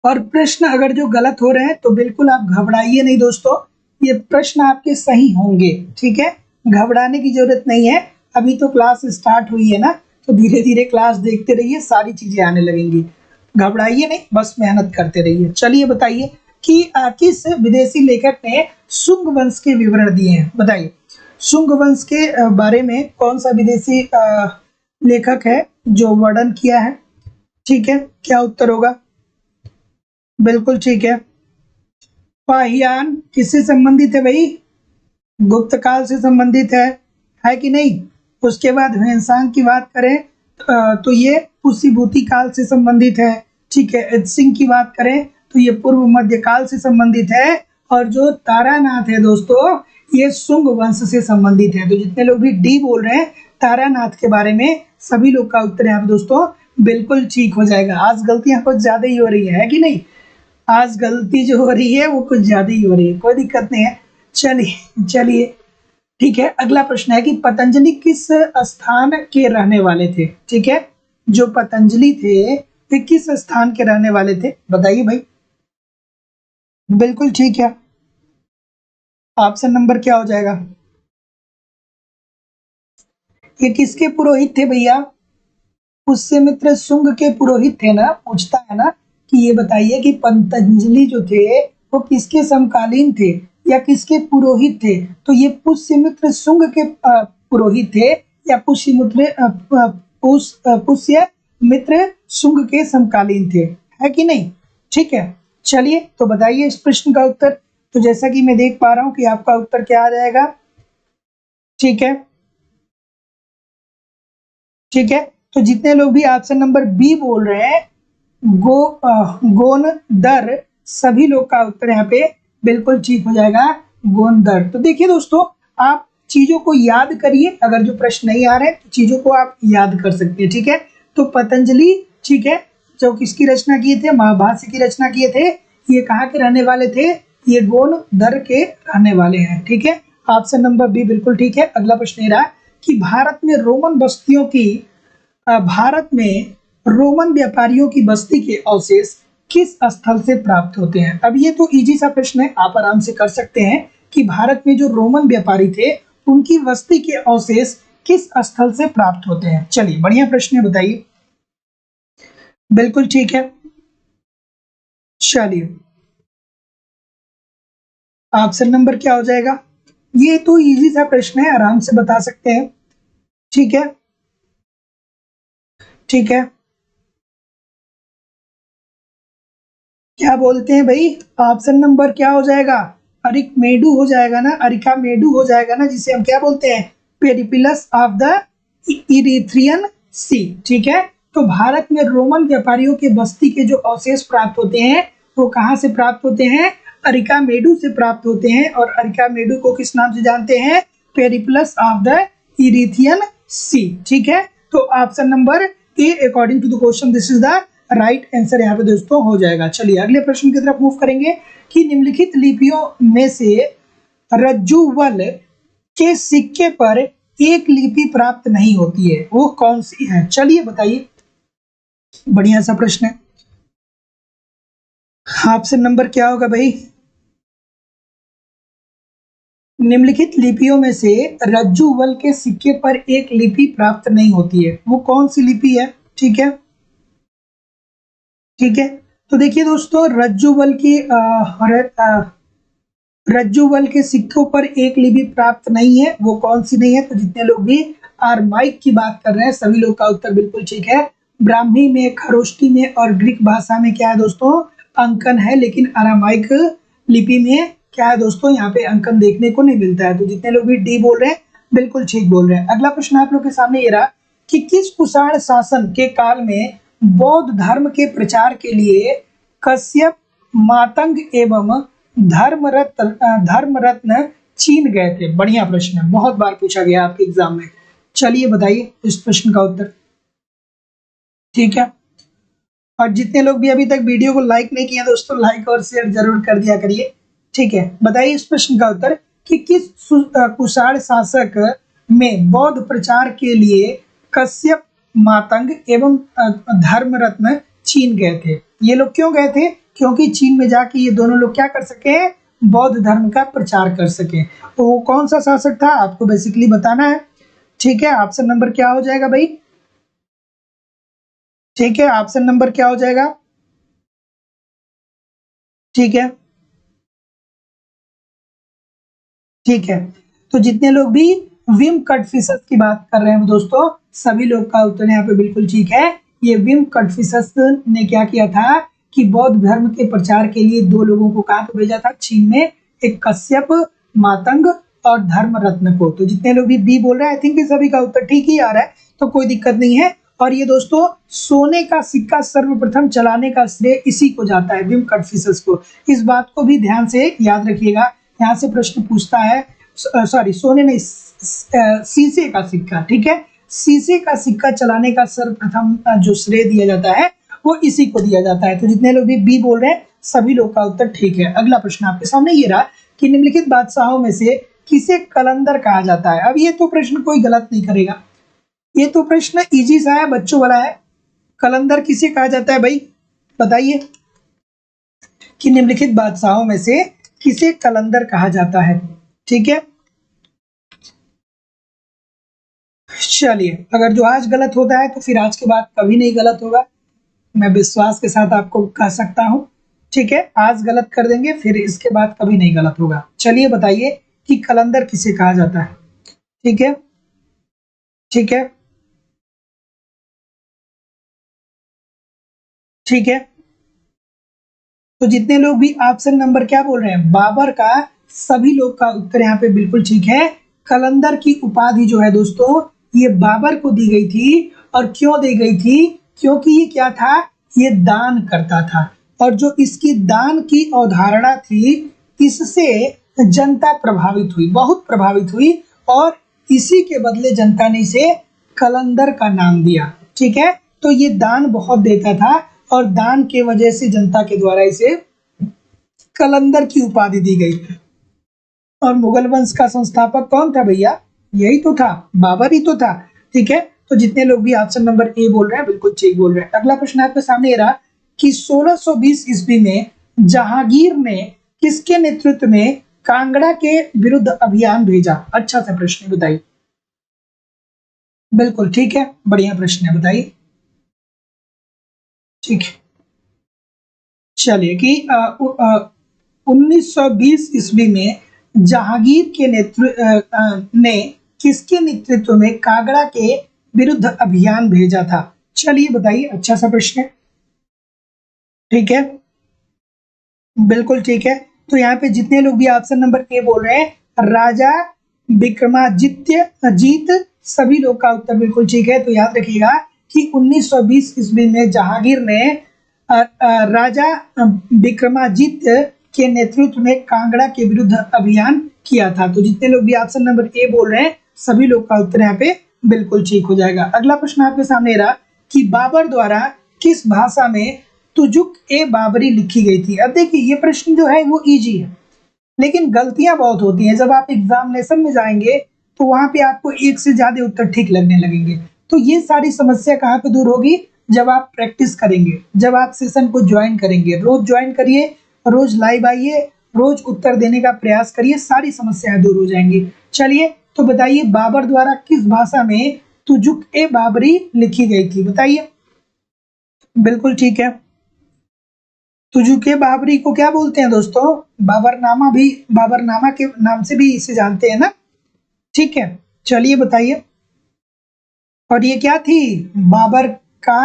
और प्रश्न अगर जो गलत हो रहे हैं तो बिल्कुल आप घबराइए नहीं दोस्तों, ये प्रश्न आपके सही होंगे, ठीक है। घबराने की जरूरत नहीं है, अभी तो क्लास स्टार्ट हुई है ना, तो धीरे धीरे क्लास देखते रहिए, सारी चीजें आने लगेंगी। घबराइए नहीं, बस मेहनत करते रहिए। चलिए बताइए कि किस विदेशी लेखक ने शुंग वंश के विवरण दिए हैं, बताइए। शुंग वंश के बारे में कौन सा विदेशी लेखक है जो वर्णन किया है, ठीक है। क्या उत्तर होगा, बिल्कुल ठीक है। फाहियान किससे संबंधित है भाई, गुप्त काल से संबंधित है कि नहीं। उसके बाद ह्वेनसांग की बात करें तो ये पुष्यभूति काल से संबंधित है, ठीक है। एत्सिंग की बात करें तो ये पूर्व मध्य काल से संबंधित है। और जो तारानाथ है दोस्तों, ये शुंग वंश से संबंधित है। तो जितने लोग भी डी बोल रहे हैं तारानाथ के बारे में, सभी लोग का उत्तर यहाँ पे दोस्तों बिल्कुल ठीक हो जाएगा। आज गलतियां कुछ ज्यादा ही हो रही है कि नहीं, आज गलती जो हो रही है वो कुछ ज्यादा ही हो रही है, कोई दिक्कत नहीं है। चलिए ठीक है। अगला प्रश्न है कि पतंजलि किस स्थान के रहने वाले थे, ठीक है। जो पतंजलि थे वे किस स्थान के रहने वाले थे, बताइए भाई। बिल्कुल ठीक है। ऑप्शन नंबर क्या हो जाएगा, ये किसके पुरोहित थे भैया, पुष्यमित्र शुंग के पुरोहित थे ना। पूछता है ना कि ये बताइए कि पतंजलि जो थे वो किसके समकालीन थे या किसके पुरोहित थे। तो ये पुष्यमित्र शुंग के पुरोहित थे या पुष्यमित्र शुंग के समकालीन थे, है कि नहीं, ठीक है। चलिए तो बताइए इस प्रश्न का उत्तर। तो जैसा कि मैं देख पा रहा हूं कि आपका उत्तर क्या आ जाएगा, ठीक है, ठीक है। तो जितने लोग भी ऑप्शन नंबर बी बोल रहे हैं गोनदर, सभी लोग का उत्तर यहाँ पे बिल्कुल ठीक हो जाएगा, गोनदर। तो देखिए दोस्तों, आप चीजों को याद करिए, अगर जो प्रश्न नहीं आ रहे तो चीजों को आप याद कर सकते हैं, ठीक है। तो पतंजलि, ठीक है, जो किसकी रचना किए थे, महाभाष्य की रचना किए थे। ये कहाँ के रहने वाले थे, ये गोनदर के रहने वाले हैं, ठीक है। ऑप्शन नंबर बी बिल्कुल ठीक है। अगला प्रश्न ये रहा कि भारत में रोमन व्यापारियों की बस्ती के अवशेष किस स्थल से प्राप्त होते हैं। अब ये तो इजी सा प्रश्न है, आप आराम से कर सकते हैं कि भारत में जो रोमन व्यापारी थे उनकी बस्ती के अवशेष किस स्थल से प्राप्त होते हैं। चलिए बढ़िया प्रश्न है, बताइए। बिल्कुल ठीक है। चलिए ऑप्शन नंबर क्या हो जाएगा, ये तो इजी सा प्रश्न है, आराम से बता सकते हैं, ठीक है, ठीक है। क्या बोलते हैं भाई, ऑप्शन नंबर क्या हो जाएगा, अरिकमेडु हो जाएगा ना, अरिकामेडु हो जाएगा ना, जिसे हम क्या बोलते हैं, पेरिप्लस ऑफ द इरीथ्रियन सी, ठीक है। तो भारत में रोमन व्यापारियों के बस्ती के जो अवशेष प्राप्त होते हैं वो कहाँ से प्राप्त होते हैं, अरिकामेडु से प्राप्त होते हैं। और अरिकामेडु को किस नाम से जानते हैं, Periplus of the Erythraean sea, ठीक है। तो option number A according to the question this is the right answer यहाँ पे दोस्तों हो जाएगा। चलिए अगले प्रश्न की तरफ मूव करेंगे कि निम्नलिखित लिपियों में से रज्जुवल के सिक्के पर एक लिपि प्राप्त नहीं होती है, वो कौन सी है। चलिए बताइए, बढ़िया सा प्रश्न है। ऑप्शन नंबर क्या होगा भाई, निम्नलिखित लिपियों में से रज्जुवल के सिक्के पर एक लिपि प्राप्त नहीं होती है, वो कौन सी लिपि है, ठीक है, ठीक है। तो देखिए दोस्तों, रज्जुवल के सिक्कों पर एक लिपि प्राप्त नहीं है, वो कौन सी नहीं है। तो जितने लोग भी आरमाइक की बात कर रहे हैं, सभी लोग का उत्तर बिल्कुल ठीक है। ब्राह्मी में, खरोष्टी में और ग्रीक भाषा में क्या है दोस्तों, अंकन है, लेकिन अरामाइक लिपि में क्या है दोस्तों, यहाँ पे अंकन देखने को नहीं मिलता है। तो जितने लोग भी डी बोल रहे हैं बिल्कुल ठीक बोल रहे हैं। अगला प्रश्न आप लोग के सामने ये रहा कि किस कुषाण शासन के काल में बौद्ध धर्म के प्रचार के लिए कश्यप, मातंग एवं धर्मरत्न चीन गए थे? बढ़िया प्रश्न है, बहुत बार पूछा गया आपके एग्जाम में। चलिए बताइए इस प्रश्न का उत्तर। ठीक है, और जितने लोग भी अभी तक वीडियो को लाइक नहीं किया दोस्तों, लाइक और शेयर जरूर कर दिया करिए। ठीक है, बताइए इस प्रश्न का उत्तर कि किस कुषाण शासक में बौद्ध प्रचार के लिए कश्यप, मातंग एवं धर्मरत्न चीन गए थे? ये लोग क्यों गए थे? क्योंकि चीन में जाके ये दोनों लोग क्या कर सके, बौद्ध धर्म का प्रचार कर सके। तो वो कौन सा शासक था आपको बेसिकली बताना है। ठीक है, ऑप्शन नंबर क्या हो जाएगा भाई? ठीक है, ऑप्शन नंबर क्या हो जाएगा? ठीक है, ठीक है, तो जितने लोग भी विम कटफिशस की बात कर रहे हैं दोस्तों, सभी लोग का उत्तर यहाँ पे बिल्कुल ठीक है। ये विम कटफिशस ने क्या किया था कि बौद्ध धर्म के प्रचार के लिए दो लोगों को कहाँ पे भेजा था, चीन में, एक कश्यप, मातंग और धर्मरत्न को। तो जितने लोग भी बी बोल रहे हैं, आई थिंक सभी का उत्तर ठीक ही आ रहा है, तो कोई दिक्कत नहीं है। और ये दोस्तों सोने का सिक्का सर्वप्रथम चलाने का श्रेय इसी को जाता है, विम कटफिशस को। इस बात को भी ध्यान से याद रखिएगा, यहाँ से प्रश्न पूछता है, सॉरी सोने नहीं, शीशे का सिक्का। ठीक है, शीशे का सिक्का चलाने का सर्वप्रथम जो श्रेय दिया जाता है वो इसी को दिया जाता है। तो जितने लोग भी बी बोल रहे हैं, सभी लोग का उत्तर ठीक है। अगला प्रश्न आपके सामने ये रहा कि निम्नलिखित बादशाहों में से किसे कलंदर कहा जाता है? अब ये तो प्रश्न कोई गलत नहीं करेगा, ये तो प्रश्न इजी सा है, बच्चों वाला है। कलंदर किसे कहा जाता है भाई, बताइए कि निम्नलिखित बादशाहों में से किसे कलंदर कहा जाता है? ठीक है, चलिए, अगर जो आज गलत होता है तो फिर आज के बाद कभी नहीं गलत होगा, मैं विश्वास के साथ आपको कह सकता हूं। ठीक है, आज गलत कर देंगे फिर इसके बाद कभी नहीं गलत होगा। चलिए बताइए कि कलंदर किसे कहा जाता है? ठीक है, ठीक है, ठीक है, तो जितने लोग भी ऑप्शन नंबर क्या बोल रहे हैं, बाबर का, सभी लोग का उत्तर यहाँ पे बिल्कुल ठीक है। कलंदर की उपाधि जो है दोस्तों, ये बाबर को दी गई थी। और क्यों दी गई थी? क्योंकि ये क्या था, ये दान करता था, और जो इसकी दान की अवधारणा थी, इससे जनता प्रभावित हुई, बहुत प्रभावित हुई, और इसी के बदले जनता ने इसे कलंदर का नाम दिया। ठीक है, तो ये दान बहुत देता था और दान के वजह से जनता के द्वारा इसे कलंदर की उपाधि दी गई। और मुगल वंश का संस्थापक कौन था भैया? यही तो था, बाबर ही तो था। ठीक है, तो जितने लोग भी ऑप्शन नंबर ए बोल रहे हैं बिल्कुल ठीक बोल रहे हैं। अगला प्रश्न आपके सामने रहा कि 1620 ईस्वी में जहांगीर ने किसके नेतृत्व में कांगड़ा के विरुद्ध अभियान भेजा? अच्छा सा प्रश्न बताइए। बिल्कुल ठीक है, बढ़िया प्रश्न है, बताइए। ठीक है, चलिए कि 1920 ईस्वी में जहांगीर के ने किसके नेतृत्व में कांगड़ा के विरुद्ध अभियान भेजा था? चलिए बताइए, अच्छा सा प्रश्न है। ठीक है, बिल्कुल ठीक है, तो यहाँ पे जितने लोग भी ऑप्शन नंबर ए बोल रहे हैं, राजा विक्रमादित्य जीत, सभी लोग का उत्तर बिल्कुल ठीक है। तो याद रखिएगा कि 1920 ईस्वी में जहांगीर ने राजा विक्रमादित्य के नेतृत्व में कांगड़ा के विरुद्ध अभियान किया था। तो जितने लोग भी ऑप्शन नंबर ए बोल रहे हैं, सभी लोग का उत्तर यहाँ पे बिल्कुल ठीक हो जाएगा। अगला प्रश्न आपके सामने रहा कि बाबर द्वारा किस भाषा में तुजुक ए बाबरी लिखी गई थी? अब देखिए ये प्रश्न जो है वो इजी है, लेकिन गलतियां बहुत होती हैं। जब आप एग्जामिनेशन में जाएंगे तो वहां पे आपको एक से ज्यादा उत्तर ठीक लगने लगेंगे। तो ये सारी समस्या कहाँ पे दूर होगी? जब आप प्रैक्टिस करेंगे, जब आप सेशन को ज्वाइन करेंगे। रोज ज्वाइन करिए, रोज लाइव आइए, रोज उत्तर देने का प्रयास करिए, सारी समस्याएं दूर हो जाएंगी। चलिए तो बताइए, बाबर द्वारा किस भाषा में तुजुक ए बाबरी लिखी गई थी? बताइए। बिल्कुल ठीक है, तुजुक ए बाबरी को क्या बोलते हैं दोस्तों? बाबरनामा, भी बाबरनामा के नाम से भी इसे जानते हैं ना। ठीक है, चलिए बताइए। और ये क्या थी, बाबर का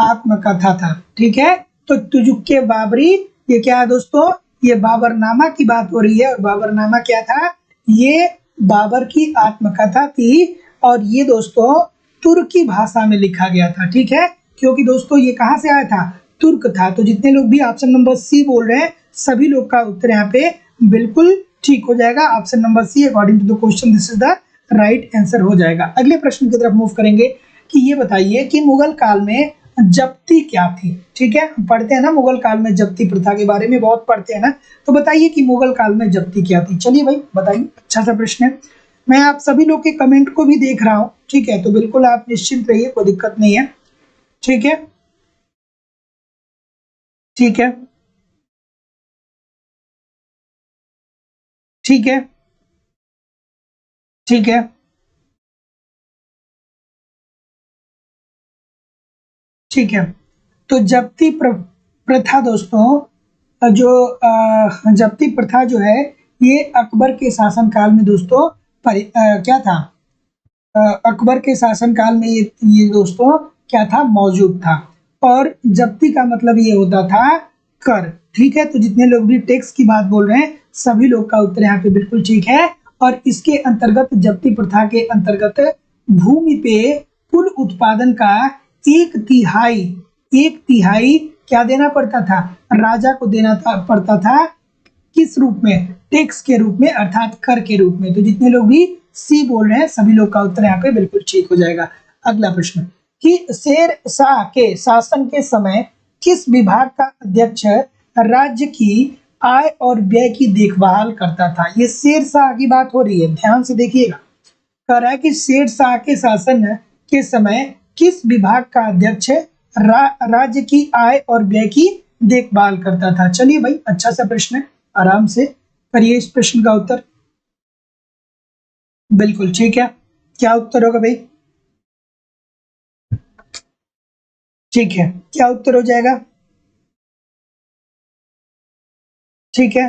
आत्मकथा था। ठीक है, तो तुजुक्के बाबरी, ये क्या है दोस्तों, ये बाबरनामा की बात हो रही है। और बाबरनामा क्या था, ये बाबर की आत्मकथा थी। और ये दोस्तों तुर्की भाषा में लिखा गया था। ठीक है, क्योंकि दोस्तों ये कहाँ से आया था, तुर्क था। तो जितने लोग भी ऑप्शन नंबर सी बोल रहे हैं, सभी लोग का उत्तर यहाँ पे बिल्कुल ठीक हो जाएगा। Option number C according to the question this is the right answer हो जाएगा। अगले प्रश्न की तरफ मूव करेंगे कि ये बताइए कि मुगल काल में जब्ती क्या थी। ठीक है, पढ़ते हैं ना मुगल काल में जब्ती प्रथा के बारे में बहुत पढ़ते हैं ना, तो बताइए कि मुगल काल में जब्ती क्या थी। चलिए भाई बताइए, अच्छा सा प्रश्न है। मैं आप सभी लोग के कमेंट को भी देख रहा हूँ। ठीक है, तो बिल्कुल आप निश्चिंत रहिए, कोई दिक्कत नहीं है। ठीक है, ठीक है, ठीक है, ठीक है, ठीक है। तो जब्ती प्रथा दोस्तों, जो जब्ती प्रथा जो है, ये अकबर के शासनकाल में दोस्तों क्या था, अकबर के शासनकाल में ये दोस्तों क्या था, मौजूद था। और जब्ती का मतलब ये होता था कर। ठीक है, तो जितने लोग भी टैक्स की बात बोल रहे हैं, सभी लोग का उत्तर यहाँ पे बिल्कुल ठीक है। और इसके अंतर्गत, जब्ती प्रथा के अंतर्गत भूमि पे कुल उत्पादन का एक तिहाई, एक तिहाई क्या देना पड़ता था, राजा को देना पड़ता था। किस रूप में, टैक्स के रूप में, अर्थात कर के रूप में। तो जितने लोग भी सी बोल रहे हैं, सभी लोग का उत्तर यहाँ पे बिल्कुल ठीक हो जाएगा। अगला प्रश्न कि शेर शाह के शासन के समय किस विभाग का अध्यक्ष राज्य की आय और व्यय की देखभाल करता था। ये शेर शाह की बात हो रही है, ध्यान से देखिएगा। कह रहा है कि शेर शाह के शासन के समय किस विभाग का अध्यक्ष राज्य की आय और व्यय की देखभाल करता था। चलिए भाई, अच्छा सा प्रश्न है, आराम से करिए इस प्रश्न का उत्तर। बिल्कुल ठीक है, क्या उत्तर होगा भाई, ठीक है, क्या उत्तर हो जाएगा, ठीक है।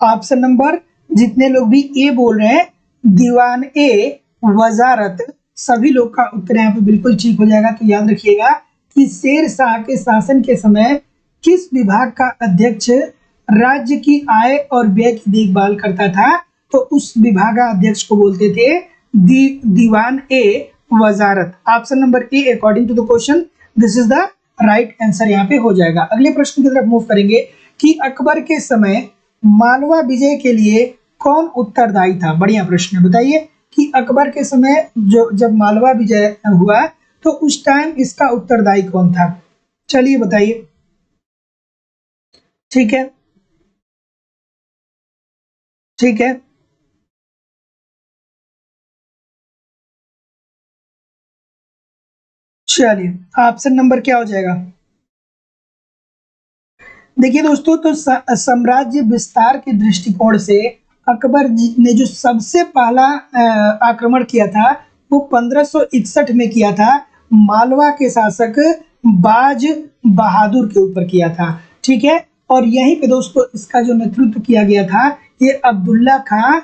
ऑप्शन नंबर, जितने लोग भी ए बोल रहे हैं, दीवान ए वजारत, सभी लोग का उत्तर यहाँ पे बिल्कुल ठीक हो जाएगा। तो याद रखिएगा कि शेर शाह के शासन के समय किस विभाग का अध्यक्ष राज्य की आय और व्यय की देखभाल करता था, तो उस विभाग का अध्यक्ष को बोलते थे Diwan e Wazarat. Option number A according to the question this is the right answer यहाँ पे हो जाएगा। अगले प्रश्न की तरफ मूव करेंगे कि अकबर के समय मालवा विजय के लिए कौन उत्तरदायी था। बढ़िया प्रश्न है, बताइए कि अकबर के समय जो जब मालवा विजय हुआ, तो उस टाइम इसका उत्तरदायी कौन था। चलिए बताइए, ठीक है, ठीक है, चलिए ऑप्शन नंबर क्या हो जाएगा। देखिए दोस्तों, तो साम्राज्य विस्तार के दृष्टिकोण से अकबर जी ने जो सबसे पहला आक्रमण किया था, वो 1561 में किया था, मालवा के शासक बाज बहादुर के ऊपर किया था। ठीक है, और यहीं पे दोस्तों इसका जो नेतृत्व किया गया था, ये अब्दुल्ला खां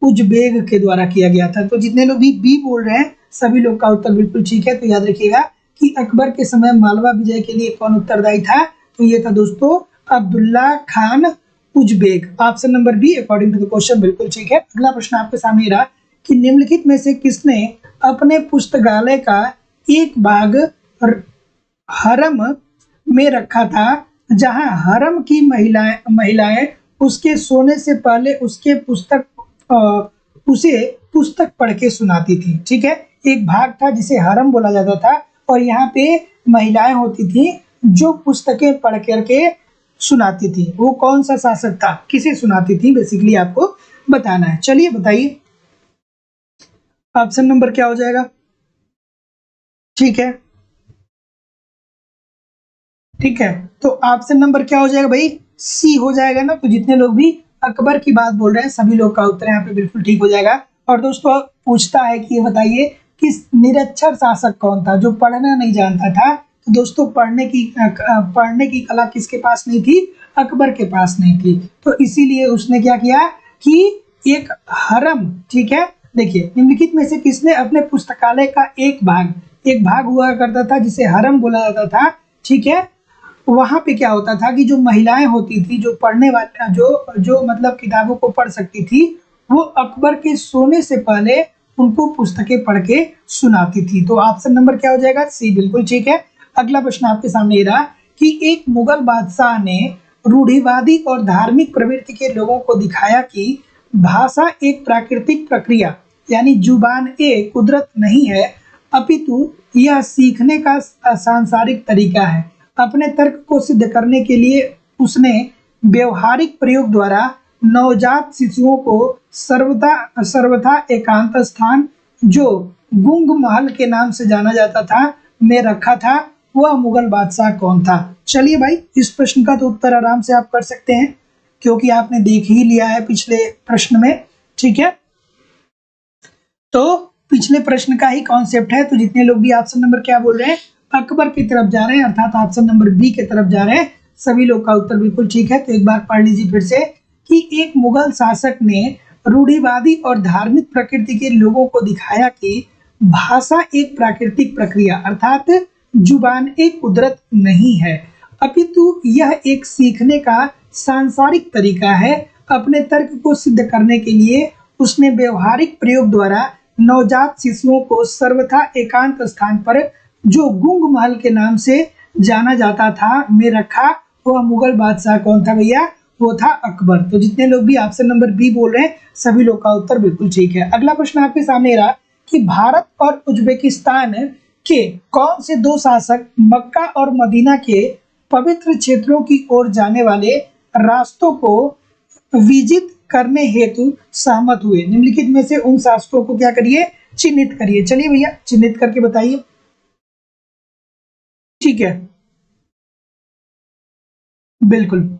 उजबेग के द्वारा किया गया था। तो जितने लोग भी बी बोल रहे हैं, सभी लोग का उत्तर बिल्कुल ठीक है। तो याद रखिएगा कि अकबर के समय मालवा विजय के लिए कौन उत्तरदायी था, तो ये था दोस्तों Abdullah Khan Uzbeg. Option number B according to the question बिल्कुल ठीक है। अगला प्रश्न आपके सामने रहा कि निम्नलिखित में से किसने अपने पुस्तकालय का एक भाग हरम में रखा था, जहां हरम की महिलाएं उसके सोने से पहले उसे पुस्तक पढ़ के सुनाती थी। ठीक है, एक भाग था जिसे हरम बोला जाता था, और यहाँ पे महिलाएं होती थी जो पुस्तकें पढ़ करके सुनाती थी। वो कौन सा शासक था, किसे सुनाती थी, बेसिकली आपको बताना है। चलिए बताइए, ऑप्शन नंबर क्या हो जाएगा, ठीक है, ठीक है। तो ऑप्शन नंबर क्या हो जाएगा भाई, सी हो जाएगा ना। तो जितने लोग भी अकबर की बात बोल रहे हैं, सभी लोग का उत्तर यहाँ पे बिल्कुल ठीक हो जाएगा। और दोस्तों पूछता है कि ये बताइए कि निरक्षर शासक कौन था, जो पढ़ना नहीं जानता था। तो दोस्तों पढ़ने की कला किसके पास नहीं थी, अकबर के पास नहीं थी। तो इसीलिए उसने क्या किया कि एक हरम, ठीक है, देखिए, निम्नलिखित में से किसने अपने पुस्तकालय का एक भाग हुआ करता था जिसे हरम बोला जाता था, ठीक है। वहाँ पे क्या होता था कि जो महिलाएं होती थी, जो पढ़ने वाले जो जो मतलब किताबों को पढ़ सकती थी, वो अकबर के सोने से पहले उनको पुस्तकें पढ़ के सुनाती थी। तो ऑप्शन नंबर क्या हो जाएगा? सी, बिल्कुल ठीक है। अगला प्रश्न आपके सामने ये रहा कि एक मुगल बादशाह ने रूढ़िवादी और धार्मिक प्रवृत्ति के लोगों को दिखाया कि भाषा एक प्राकृतिक प्रक्रिया यानी जुबान एक कुदरत नहीं है, अपितु यह सीखने का सांसारिक तरीका है। अपने तर्क को सिद्ध करने के लिए उसने व्यवहारिक प्रयोग द्वारा नवजात शिशुओं को सर्वथा एकांत स्थान, जो गुंग महल के नाम से जाना जाता था, में रखा था। वह मुगल बादशाह कौन था? चलिए भाई, इस प्रश्न का तो उत्तर आराम से आप कर सकते हैं क्योंकि आपने देख ही लिया है पिछले प्रश्न में, ठीक है। तो पिछले प्रश्न का ही कॉन्सेप्ट है। तो जितने लोग भी ऑप्शन नंबर क्या बोल रहे हैं, अकबर की तरफ जा रहे हैं, अर्थात ऑप्शन नंबर बी की तरफ जा रहे हैं, सभी लोग का उत्तर बिल्कुल ठीक है। तो एक बार पढ़ लीजिए फिर से कि एक मुगल शासक ने रूढ़िवादी और धार्मिक प्रकृति के लोगों को दिखाया कि भाषा एक प्राकृतिक प्रक्रिया अर्थात जुबान एक कुदरत नहीं है, अपितु यह एक सीखने का सांसारिक तरीका है। अपने तर्क को सिद्ध करने के लिए उसने व्यवहारिक प्रयोग द्वारा नवजात शिशुओं को सर्वथा एकांत स्थान पर, जो गुंग महल के नाम से जाना जाता था, में रखा। वह मुगल बादशाह कौन था भैया? वो था अकबर। तो जितने लोग भी ऑप्शन नंबर बी बोल रहे हैं, सभी लोग का उत्तर बिल्कुल ठीक है। अगला प्रश्न आपके सामने रहा कि भारत और उज्बेकिस्तान के कौन से दो शासक मक्का और मदीना के पवित्र क्षेत्रों की ओर जाने वाले रास्तों को विजित करने हेतु सहमत हुए? निम्नलिखित में से उन शासकों को क्या करिए? चिन्हित करिए। चलिए भैया, चिन्हित करके बताइए, ठीक है। बिल्कुल।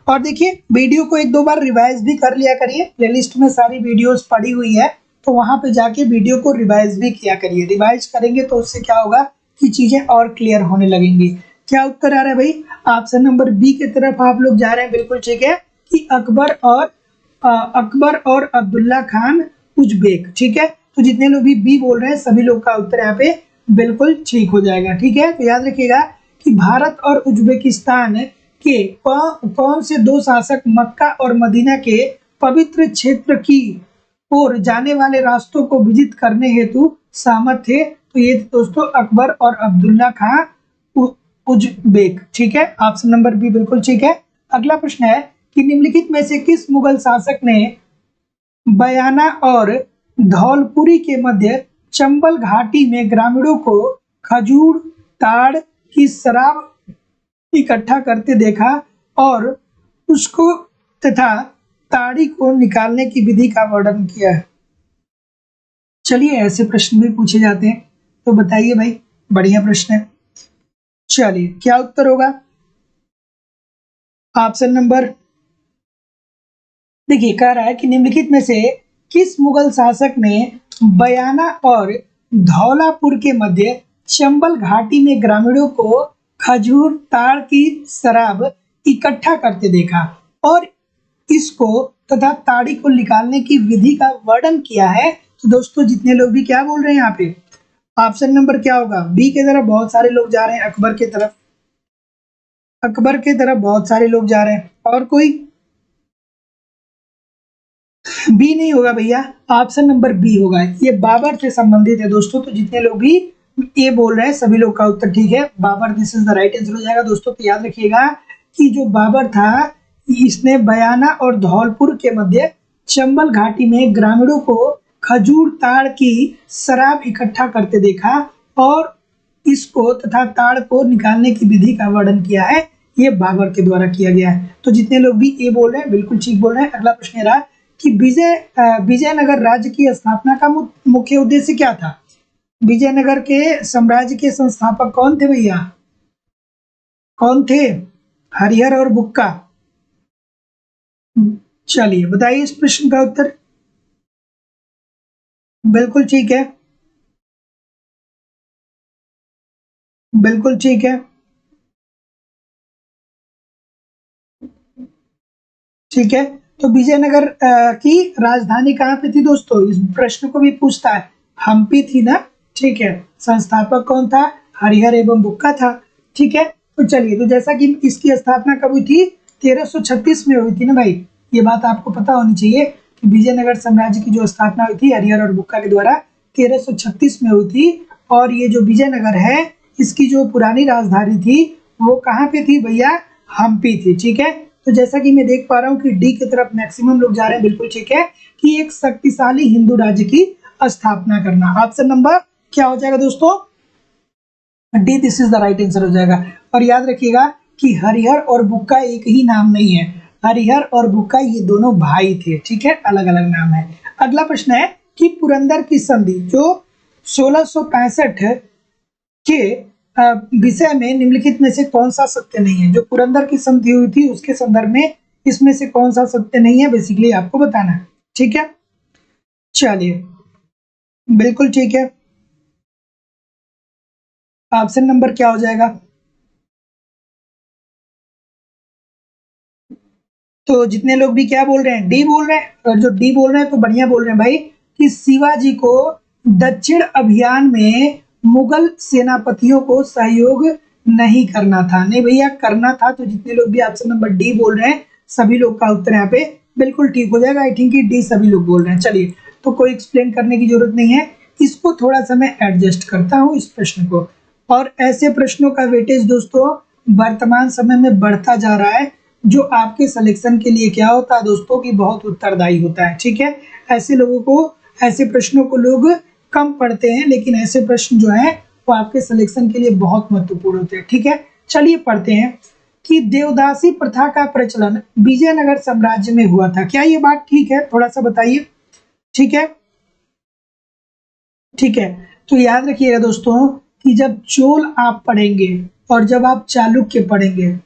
और देखिए, वीडियो को एक दो बार रिवाइज भी कर लिया करिए, प्लेलिस्ट में सारी वीडियोस पड़ी हुई है, तो वहां पे जाके वीडियो को रिवाइज भी किया करिए। रिवाइज करेंगे तो उससे क्या होगा कि चीजें और क्लियर होने लगेंगी। क्या उत्तर आ रहा है भाई? ऑप्शन नंबर बी की तरफ आप लोग जा रहे हैं, बिल्कुल ठीक है, कि अकबर और अब्दुल्ला खान उज्बेक, ठीक है। तो जितने लोग भी बी बोल रहे हैं, सभी लोग का उत्तर यहाँ पे बिल्कुल ठीक हो जाएगा, ठीक है। तो याद रखिएगा कि भारत और उज्बेकिस्तान के कौन से दो शासक मक्का और मदीना के पवित्र क्षेत्र की ओर जाने वाले रास्तों को विजित करने हेतु सहमत थे? तो ये दोस्तों अकबर और अब्दुल्ला खां उज्बेक, ठीक है। ऑप्शन नंबर बी बिल्कुल ठीक है। अगला प्रश्न है कि निम्नलिखित में से किस मुगल शासक ने बयाना और धौलपुरी के मध्य चंबल घाटी में ग्रामीणों को खजूर ताड़ की शराब इकट्ठा करते देखा और उसको तथा ताड़ी को निकालने की विधि का वर्णन किया है? चलिए, ऐसे प्रश्न भी पूछे जाते हैं, तो बताइए भाई, बढ़िया प्रश्न है। चलिए, क्या उत्तर होगा? ऑप्शन नंबर, देखिए, कह रहा है कि निम्नलिखित में से किस मुगल शासक ने बयाना और धौलापुर के मध्य चंबल घाटी में ग्रामीणों को खजूर ताड़ की शराब इकट्ठा करते देखा और इसको तथा ताड़ी को निकालने की विधि का वर्णन किया है? तो दोस्तों, जितने लोग भी क्या बोल रहे हैं यहाँ पे, ऑप्शन नंबर क्या होगा? बी की तरफ बहुत सारे लोग जा रहे हैं, अकबर की तरफ, अकबर की तरफ बहुत सारे लोग जा रहे हैं। और कोई? बी नहीं होगा भैया, ऑप्शन नंबर बी होगा, ये बाबर से संबंधित है दोस्तों। तो जितने लोग भी ये बोल रहे हैं, सभी लोग का उत्तर ठीक है, Babar, this is the right answer हो जाएगा दोस्तों। तो याद रखिएगा कि जो बाबर था, इसने बयाना और धौलपुर के मध्य चंबल घाटी में ग्रामीणों को खजूर ताड़ की शराब इकट्ठा करते देखा और इसको तथा ताड़ को निकालने की विधि का वर्णन किया है। ये बाबर के द्वारा किया गया है। तो जितने लोग भी ये बोल रहे हैं, बिल्कुल ठीक बोल रहे हैं। अगला प्रश्न रहा कि विजयनगर राज्य की स्थापना का मुख्य उद्देश्य क्या था? विजयनगर के साम्राज्य के संस्थापक कौन थे भैया? कौन थे? हरिहर और बुक्का। चलिए, बताइए इस प्रश्न का उत्तर। बिल्कुल ठीक है, बिल्कुल ठीक है, ठीक है। तो विजयनगर की राजधानी कहाँ पे थी दोस्तों? इस प्रश्न को भी पूछता है। हम्पी थी ना, ठीक है। संस्थापक कौन था? हरिहर एवं बुक्का था, ठीक है। तो चलिए, तो जैसा कि इसकी स्थापना कब हुई थी? 1336 में हुई थी ना भाई। ये बात आपको पता होनी चाहिए कि विजयनगर साम्राज्य की जो स्थापना हुई थी हरिहर और बुक्का के द्वारा 1336 में हुई थी। और ये जो विजयनगर है इसकी जो पुरानी राजधानी थी वो कहाँ पे थी भैया? हम्पी थी, ठीक है। तो जैसा कि मैं देख पा रहा हूँ कि डी की तरफ मैक्सिमम लोग जा रहे हैं, बिल्कुल ठीक है, कि एक शक्तिशाली हिंदू राज्य की स्थापना करना। ऑप्शन नंबर क्या हो जाएगा दोस्तों? D, this is the right answer हो जाएगा। और याद रखिएगा कि हरिहर और बुक्का एक ही नाम नहीं है। हरिहर और बुक्का ये दोनों भाई थे, ठीक है, अलग अलग नाम है। अगला प्रश्न है कि पुरंदर की संधि जो 1665 के विषय में निम्नलिखित में से कौन सा सत्य नहीं है? जो पुरंदर की संधि हुई थी उसके संदर्भ में इसमें से कौन सा सत्य नहीं है, बेसिकली आपको बताना है, ठीक है। चलिए, बिल्कुल ठीक है। ऑप्शन नंबर क्या हो जाएगा? तो जितने लोग भी क्या बोल रहे हैं? डी बोल रहे हैं। और जो डी बोल रहे हैं तो बढ़िया बोल रहे हैं भाई, कि शिवाजी को दक्षिण अभियान में मुगल सेनापतियों को सहयोग नहीं करना था। नहीं भैया, करना था। तो जितने लोग भी ऑप्शन नंबर डी बोल रहे हैं सभी लोग का उत्तर यहाँ पे बिल्कुल ठीक हो जाएगा। आई थिंक डी सभी लोग बोल रहे हैं। चलिए, तो कोई एक्सप्लेन करने की जरूरत नहीं है, इसको थोड़ा सा मैं एडजस्ट करता हूँ इस प्रश्न को। और ऐसे प्रश्नों का वेटेज दोस्तों वर्तमान समय में बढ़ता जा रहा है, जो आपके सिलेक्शन के लिए क्या होता है दोस्तों की बहुत उत्तरदायी होता है, ठीक है। ऐसे लोगों को, ऐसे प्रश्नों को लोग कम पढ़ते हैं, लेकिन ऐसे प्रश्न जो है वो आपके सिलेक्शन के लिए बहुत महत्वपूर्ण होते हैं, ठीक है। चलिए पढ़ते हैं कि देवदासी प्रथा का प्रचलन विजयनगर साम्राज्य में हुआ था। क्या ये बात ठीक है? थोड़ा सा बताइए, ठीक है, ठीक है। तो याद रखिएगा दोस्तों कि जब चोल आप पढ़ेंगे और जब आप चालुक्य पढ़ेंगे,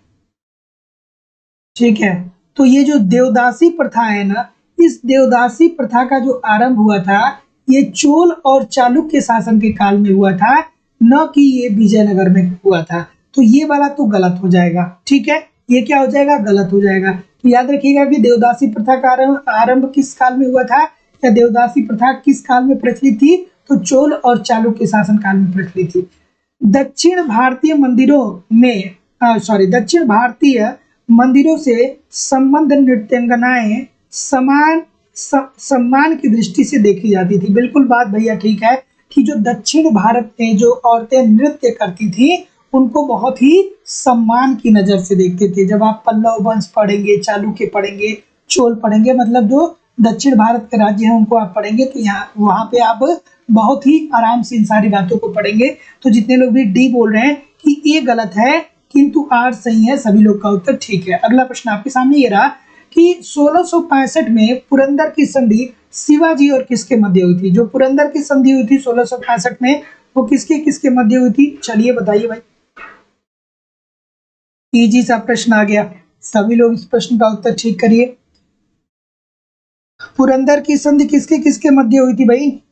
ठीक है, तो ये जो देवदासी प्रथा है ना, इस देवदासी प्रथा का जो आरंभ हुआ था ये चोल और चालुक्य शासन के काल में हुआ था, न कि ये विजयनगर में हुआ था। तो ये वाला तो गलत हो जाएगा, ठीक है। ये क्या हो जाएगा? गलत हो जाएगा। तो याद रखिएगा कि देवदासी प्रथा का आरंभ किस काल में हुआ था, या देवदासी प्रथा किस काल में प्रचलित थी? तो चोल और चालुक्य शासन काल में प्रचलित थी। दक्षिण भारतीय मंदिरों में दक्षिण भारतीय मंदिरों से संबंध नृत्यांगनाएं सम्मान की दृष्टि से देखी जाती थी। बिल्कुल बात भैया ठीक है कि जो दक्षिण भारत में जो औरतें नृत्य करती थी उनको बहुत ही सम्मान की नजर से देखते थे। जब आप पल्लव वंश पढ़ेंगे, चालुक्य पढ़ेंगे, चोल पढ़ेंगे, मतलब जो दक्षिण भारत के राज्य हैं उनको आप पढ़ेंगे, तो यहाँ वहां पे आप बहुत ही आराम से इन सारी बातों को पढ़ेंगे। तो जितने लोग भी डी बोल रहे हैं कि ये गलत है किंतु आर सही है, सभी लोग का उत्तर ठीक है। अगला प्रश्न आपके सामने ये रहा कि 1665 में पुरंदर की संधि शिवाजी और किसके मध्य हुई थी? जो पुरंदर की संधि हुई थी 1665 में, वो किसके किसके मध्य हुई थी? चलिए बताइए भाई। इजी सा प्रश्न आ गया, सभी लोग इस प्रश्न का उत्तर ठीक करिए। पुरंदर की संधि किसके किसके मध्य हुई थी भाई?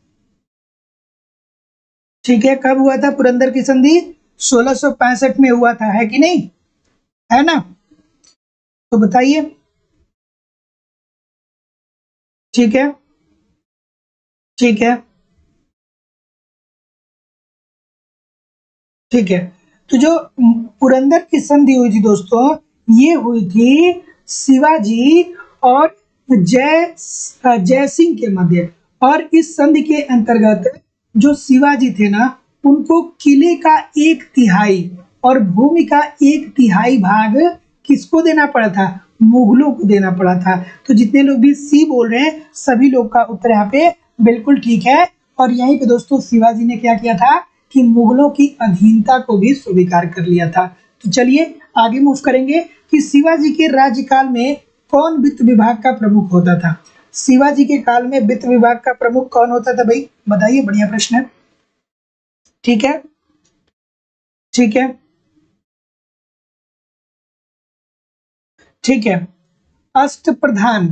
ठीक है, कब हुआ था पुरंदर की संधि? 1665 में हुआ था, है कि नहीं? है ना? तो बताइए। ठीक है, ठीक है, ठीक है। तो जो पुरंदर की संधि हुई थी दोस्तों, ये हुई थी शिवाजी और जय सिंह के मध्य। और इस संधि के अंतर्गत जो शिवाजी थे ना, उनको किले का 1/3 और भूमि का 1/3 भाग किसको देना पड़ा था? मुगलों को देना पड़ा था। तो जितने लोग भी सी बोल रहे हैं सभी लोग का उत्तर यहाँ पे बिल्कुल ठीक है। और यहीं पे दोस्तों शिवाजी ने क्या किया था कि मुगलों की अधीनता को भी स्वीकार कर लिया था। तो चलिए आगे मूव करेंगे कि शिवाजी के राज्यकाल में कौन वित्त विभाग का प्रमुख होता था? शिवाजी के काल में वित्त विभाग का प्रमुख कौन होता था भाई? बताइए, बढ़िया प्रश्न है। ठीक है, ठीक है, ठीक है। अष्ट प्रधान,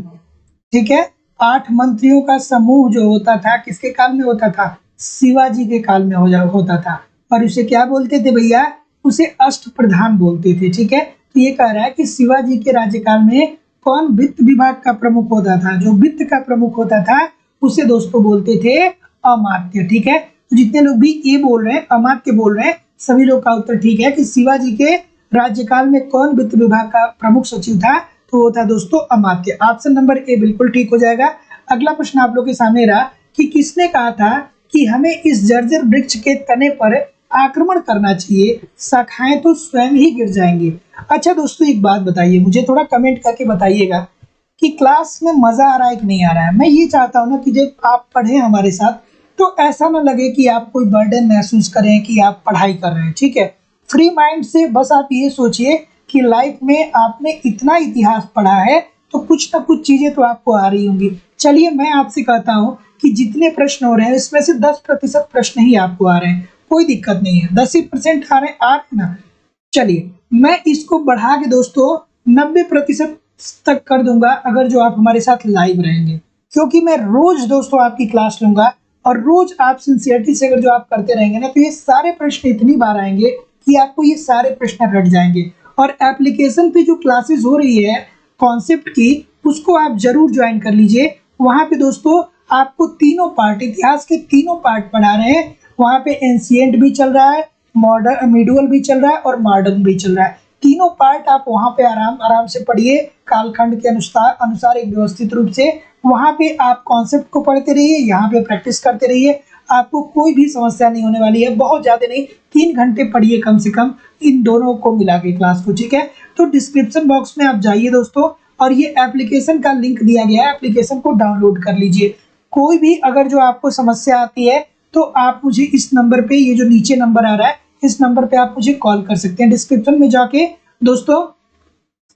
ठीक है, 8 मंत्रियों का समूह जो होता था किसके काल में होता था? शिवाजी के काल में होता था। और उसे क्या बोलते थे भैया? उसे अष्ट प्रधान बोलते थे, ठीक है। तो ये कह रहा है कि शिवाजी के राज्यकाल में कौन वित्त विभाग का प्रमुख होता था? जो वित्त का प्रमुख होता था उसे दोस्तों बोलते थे अमात्य। ठीक है, तो जितने लोग भी ये बोल रहे हैं, अमात्य बोल रहे हैं, सभी लोग का उत्तर ठीक है कि शिवाजी के राज्यकाल में कौन वित्त विभाग का प्रमुख सचिव था? तो वो था दोस्तों अमात्य। ऑप्शन नंबर ए बिल्कुल ठीक हो जाएगा। अगला प्रश्न आप लोग के सामने रहा कि किसने कहा था कि हमें इस जर्जर वृक्ष के तने पर आक्रमण करना चाहिए, शाखाएं तो स्वयं ही गिर जाएंगी। अच्छा दोस्तों, एक बात बताइए, मुझे थोड़ा कमेंट करके बताइएगा कि क्लास में मजा आ रहा है कि नहीं आ रहा है। मैं ये चाहता हूँ ना कि जब आप पढ़े हमारे साथ तो ऐसा ना लगे कि आप कोई बर्डन महसूस करें कि आप पढ़ाई कर रहे हैं। ठीक है, फ्री माइंड से बस आप ये सोचिए कि लाइफ में आपने इतना इतिहास पढ़ा है तो कुछ ना कुछ चीजें तो आपको आ रही होंगी। चलिए मैं आपसे कहता हूँ कि जितने प्रश्न हो रहे हैं इसमें से 10% प्रश्न ही आपको आ रहे हैं, कोई दिक्कत नहीं है। 10% आ रहे हैं ना। चलिए मैं इसको बढ़ा के दोस्तों 90% तक कर दूंगा अगर जो आप हमारे साथ लाइव रहेंगे, क्योंकि मैं रोज दोस्तों आपकी क्लास लूंगा और रोज आप सिंसियरिटी से अगर जो आप करते रहेंगे ना तो ये सारे प्रश्न इतनी बार आएंगे कि आपको ये सारे प्रश्न रट जाएंगे। और एप्लीकेशन पे जो क्लासेस हो रही है कॉन्सेप्ट की, उसको आप जरूर ज्वाइन कर लीजिए। वहां पे दोस्तों आपको तीनों पार्ट, इतिहास के तीनों पार्ट पढ़ा रहे हैं। वहां पे एंशिएंट भी चल रहा है, मॉडर्न मिडुअल भी चल रहा है और मॉडर्न भी चल रहा है। तीनों पार्ट आप वहां पे आराम से पढ़िए, कालखंड के अनुसार एक व्यवस्थित रूप से। वहां पे आप कॉन्सेप्ट को पढ़ते रहिए, यहाँ पे प्रैक्टिस करते रहिए, आपको कोई भी समस्या नहीं होने वाली है। बहुत ज्यादा नहीं, 3 घंटे पढ़िए कम से कम इन दोनों को मिला के क्लास को। ठीक है, तो डिस्क्रिप्शन बॉक्स में आप जाइए दोस्तों और ये एप्लीकेशन का लिंक दिया गया है, एप्लीकेशन को डाउनलोड कर लीजिए। कोई भी अगर जो आपको समस्या आती है तो आप मुझे इस नंबर पे, ये जो नीचे नंबर आ रहा है इस नंबर पे आप मुझे कॉल कर सकते हैं। डिस्क्रिप्शन में जाके दोस्तों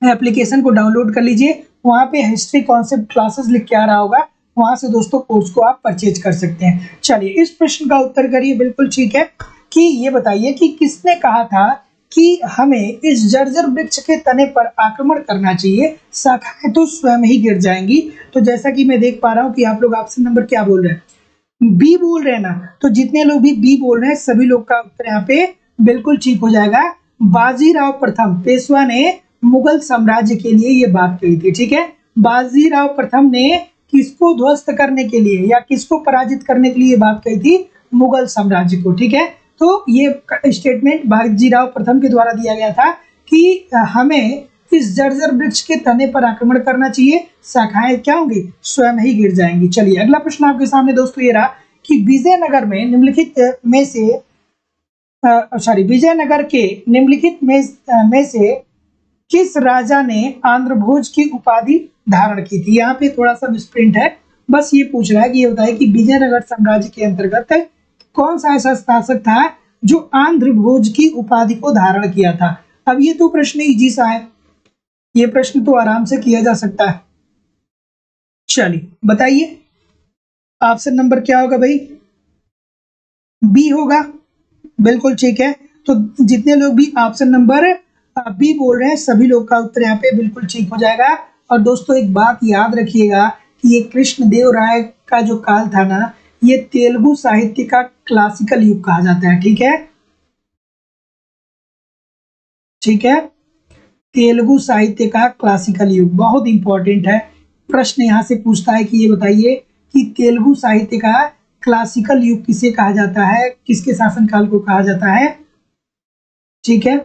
एप्लीकेशन को डाउनलोड कर लीजिए, वहाँ पे हिस्ट्री कॉन्सेप्ट क्लासेस लिख के आ रहा होगा, वहां से दोस्तों कोर्स को आप परचेज कर सकते हैं। चलिए इस प्रश्न का उत्तर करिए, बिल्कुल ठीक है कि ये बताइए कि किसने कहा था कि हमें इस जर्जर वृक्ष के तने पर आक्रमण करना चाहिए, शाखाएं तो स्वयं ही गिर जाएंगी। तो जैसा कि मैं देख पा रहा हूँ कि आप लोग ऑप्शन नंबर क्या बोल रहे हैं, बी बोल रहे हैं ना। तो जितने लोग भी बी बोल रहे हैं सभी लोग का उत्तर यहाँ पे बिल्कुल ठीक हो जाएगा। बाजीराव प्रथम पेशवा ने मुगल साम्राज्य के लिए ये बात कही थी। ठीक है, बाजीराव प्रथम ने किसको ध्वस्त करने के लिए या किसको पराजित करने के लिए ये बात कही थी? मुगल साम्राज्य को। ठीक है, तो ये स्टेटमेंट बाजीराव प्रथम के द्वारा दिया गया था कि हमें इस जर्जर वृक्ष के तने पर आक्रमण करना चाहिए, शाखाएं क्या होंगी? स्वयं ही गिर जाएंगी। चलिए अगला प्रश्न आपके सामने दोस्तों ये रहा कि विजयनगर में निम्नलिखित में से विजयनगर के निम्नलिखित में से किस राजा ने आंध्रभोज की उपाधि धारण की थी? यहाँ पे थोड़ा सा मिसप्रिंट है, बस ये पूछ रहा है कि ये बताए कि विजयनगर साम्राज्य के अंतर्गत कौन सा ऐसा शासक था जो आंध्रभोज की उपाधि को धारण किया था? अब ये तो प्रश्न इजी सा है, ये प्रश्न तो आराम से किया जा सकता है। चलिए बताइए ऑप्शन नंबर क्या होगा भाई? बी होगा, बिल्कुल ठीक है। तो जितने लोग भी ऑप्शन नंबर बी बोल रहे हैं सभी लोग का उत्तर यहाँ पे बिल्कुल ठीक हो जाएगा। और दोस्तों एक बात याद रखिएगा कि ये कृष्णदेव राय का जो काल था ना, ये तेलुगु साहित्य का क्लासिकल युग कहा जाता है। ठीक है, ठीक है, तेलुगु साहित्य का क्लासिकल युग बहुत इंपॉर्टेंट है। प्रश्न यहाँ से पूछता है कि ये बताइए कि तेलुगु साहित्य का क्लासिकल युग किसे कहा जाता है, किसके शासनकाल को कहा जाता है? ठीक है,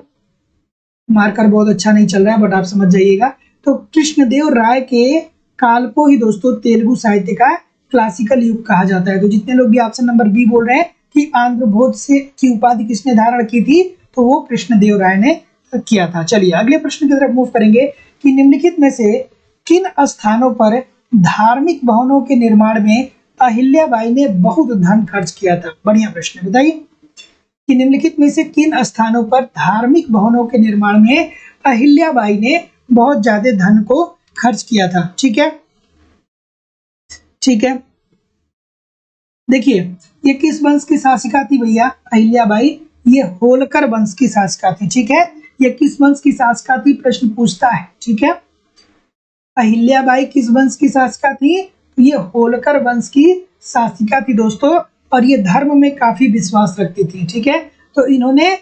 मार्कर बहुत अच्छा नहीं चल रहा है बट आप समझ जाइएगा। तो कृष्णदेव राय के काल को ही दोस्तों तेलुगु साहित्य का क्लासिकल युग कहा जाता है। तो जितने लोग भी ऑप्शन नंबर बी बोल रहे हैं कि आंध्रभोज से की उपाधि किसने धारण की थी, तो वो कृष्णदेव राय ने किया था। चलिए अगले प्रश्न की तरफ मूव करेंगे कि निम्नलिखित में से किन स्थानों पर धार्मिक भवनों के निर्माण में अहिल्याबाई ने बहुत धन खर्च किया था? बढ़िया प्रश्न, बताइए कि निम्नलिखित में से किन स्थानों पर धार्मिक भवनों के निर्माण में अहिल्याबाई ने बहुत ज्यादा धन को खर्च किया था? ठीक है, ठीक है, देखिए ये किस वंश की शासिका थी भैया? अहिल्याबाई ये होलकर वंश की शासिका थी। ठीक है, ये किस वंश की शासिका थी प्रश्न पूछता है। ठीक है, अहिल्याबाई किस वंश की शासिका थी? ये होलकर वंश की शासिका थी दोस्तों, और ये धर्म में काफी विश्वास रखती थी। ठीक है, तो इन्होंने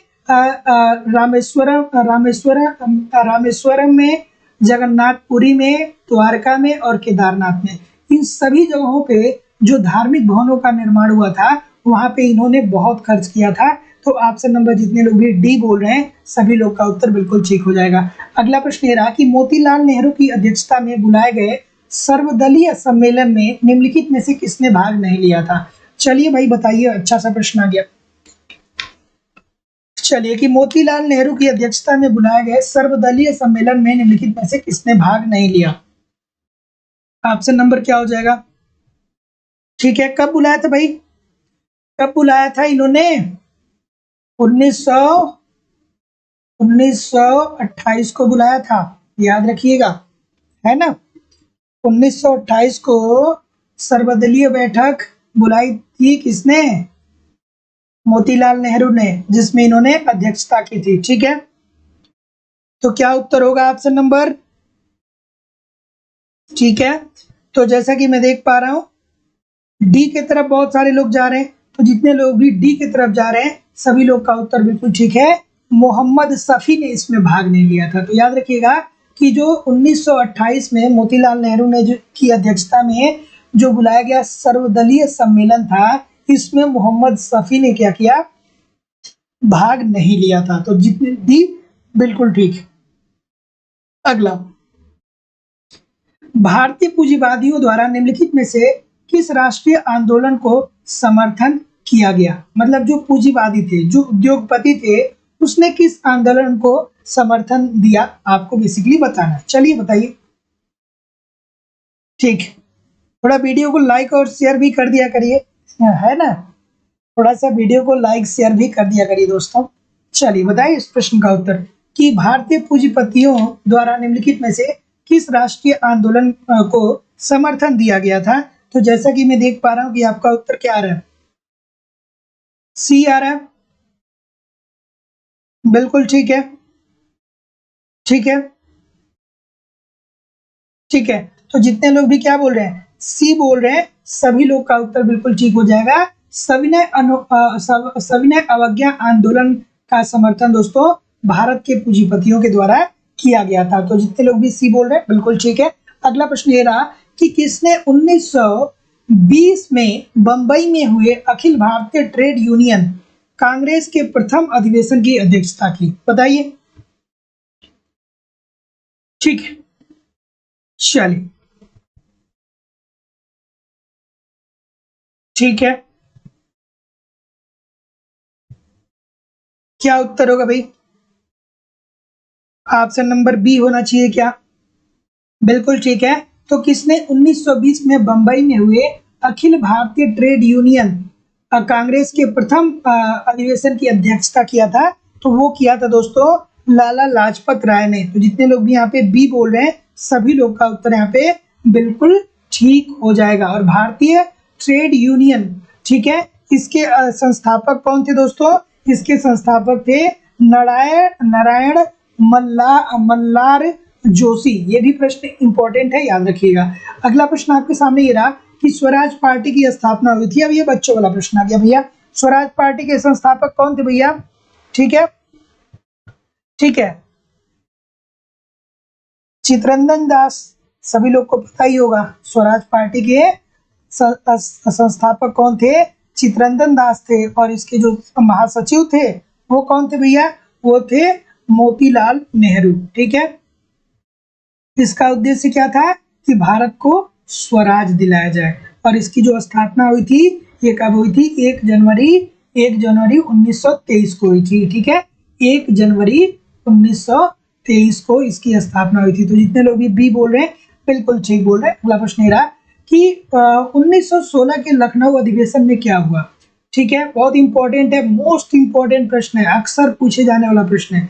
रामेश्वरम में जगन्नाथपुरी में, द्वारका में और केदारनाथ में। इन सभी जगहों पे जो धार्मिक भवनों का निर्माण हुआ था वहां पे इन्होंने बहुत खर्च किया था। तो ऑप्शन नंबर जितने लोग भी डी बोल रहे हैं सभी लोग का उत्तर बिल्कुल ठीक हो जाएगा। अगला प्रश्न ये रहा कि मोतीलाल नेहरू की अध्यक्षता में बुलाए गए सर्वदलीय सम्मेलन में निम्नलिखित में से किसने भाग नहीं लिया था? चलिए भाई बताइए, अच्छा सा प्रश्न आ गया। चलिए कि मोतीलाल नेहरू की अध्यक्षता में बुलाए गए सर्वदलीय सम्मेलन में निम्नलिखित में से किसने भाग नहीं लिया? ऑप्शन नंबर क्या हो जाएगा? ठीक है, कब बुलाया था भाई? कब बुलाया था इन्होंने? 1928 को बुलाया था, याद रखिएगा, है ना। 1928 को सर्वदलीय बैठक बुलाई थी किसने? मोतीलाल नेहरू ने, जिसमें इन्होंने अध्यक्षता की थी। ठीक है, तो क्या उत्तर होगा ऑप्शन नंबर? ठीक है, तो जैसा कि मैं देख पा रहा हूं डी की तरफ बहुत सारे लोग जा रहे हैं, तो जितने लोग भी डी की तरफ जा रहे हैं सभी लोग का उत्तर बिल्कुल ठीक है। मोहम्मद शफी ने इसमें भाग नहीं लिया था। तो याद रखिएगा कि जो 1928 में मोतीलाल नेहरू ने की अध्यक्षता में जो बुलाया गया सर्वदलीय सम्मेलन था, इसमें मोहम्मद शफी ने क्या किया? भाग नहीं लिया था। तो जितने डी बिल्कुल ठीक। अगला, भारतीय पूंजीवादियों द्वारा निम्नलिखित में से किस राष्ट्रीय आंदोलन को समर्थन किया गया? मतलब जो पूंजीवादी थे, जो उद्योगपति थे, उसने किस आंदोलन को समर्थन दिया, आपको बेसिकली बताना। चलिए बताइए। ठीक, थोड़ा वीडियो को लाइक और शेयर भी कर दिया करिए, है ना, थोड़ा सा वीडियो को लाइक शेयर भी कर दिया करिए दोस्तों। चलिए बताइए इस प्रश्न का उत्तर कि भारतीय पूंजीपतियों द्वारा निम्नलिखित में से किस राष्ट्रीय आंदोलन को समर्थन दिया गया था? तो जैसा कि मैं देख पा रहा हूं कि आपका उत्तर क्या आ रहा है? सी आ रहा है, बिल्कुल ठीक है। ठीक है, ठीक है, तो जितने लोग भी क्या बोल रहे हैं? सी बोल रहे हैं, सभी लोग का उत्तर बिल्कुल ठीक हो जाएगा। सविनय अवज्ञा आंदोलन का समर्थन दोस्तों भारत के पूंजीपतियों के द्वारा किया गया था। तो जितने लोग भी सी बोल रहे हैं बिल्कुल ठीक है। अगला प्रश्न ये रहा कि किसने 1920 में बंबई में हुए अखिल भारतीय ट्रेड यूनियन कांग्रेस के प्रथम अधिवेशन की अध्यक्षता की? बताइए। ठीक है, चलिए ठीक है, क्या उत्तर होगा भाई? ऑप्शन नंबर बी होना चाहिए क्या? बिल्कुल ठीक है। तो किसने 1920 में बंबई में हुए अखिल भारतीय ट्रेड यूनियन कांग्रेस के प्रथम अधिवेशन की अध्यक्षता किया था? तो वो किया था दोस्तों लाला लाजपत राय ने। तो जितने लोग भी यहाँ पे बी बोल रहे हैं सभी लोग का उत्तर यहाँ पे बिल्कुल ठीक हो जाएगा। और भारतीय ट्रेड यूनियन, ठीक है, इसके संस्थापक कौन थे दोस्तों? इसके संस्थापक थे नारायण मल्लार जोशी। ये भी प्रश्न इंपॉर्टेंट है, याद रखिएगा। अगला प्रश्न आपके सामने ये रहा कि स्वराज पार्टी की स्थापना हुई थी। अब ये बच्चों वाला प्रश्न आ गया भैया। स्वराज पार्टी के संस्थापक कौन थे भैया? ठीक है, ठीक है, चितरंजन दास, सभी लोग को पता ही होगा। स्वराज पार्टी के संस्थापक कौन थे? चितरंजन दास थे। और इसके जो महासचिव थे वो कौन थे भैया? वो थे मोतीलाल नेहरू। ठीक है, इसका उद्देश्य क्या था कि भारत को स्वराज दिलाया जाए। और इसकी जो स्थापना हुई थी ये कब हुई थी? 1 जनवरी 1923 को हुई थी। ठीक है, 1 जनवरी 1923 को इसकी स्थापना हुई थी। तो जितने लोग भी बी बोल रहे हैं बिल्कुल ठीक बोल रहे हैं। अगला प्रश्न ये रहा कि 1916 के लखनऊ अधिवेशन में क्या हुआ? ठीक है, बहुत इंपॉर्टेंट है, मोस्ट इंपॉर्टेंट प्रश्न है, अक्सर पूछे जाने वाला प्रश्न है,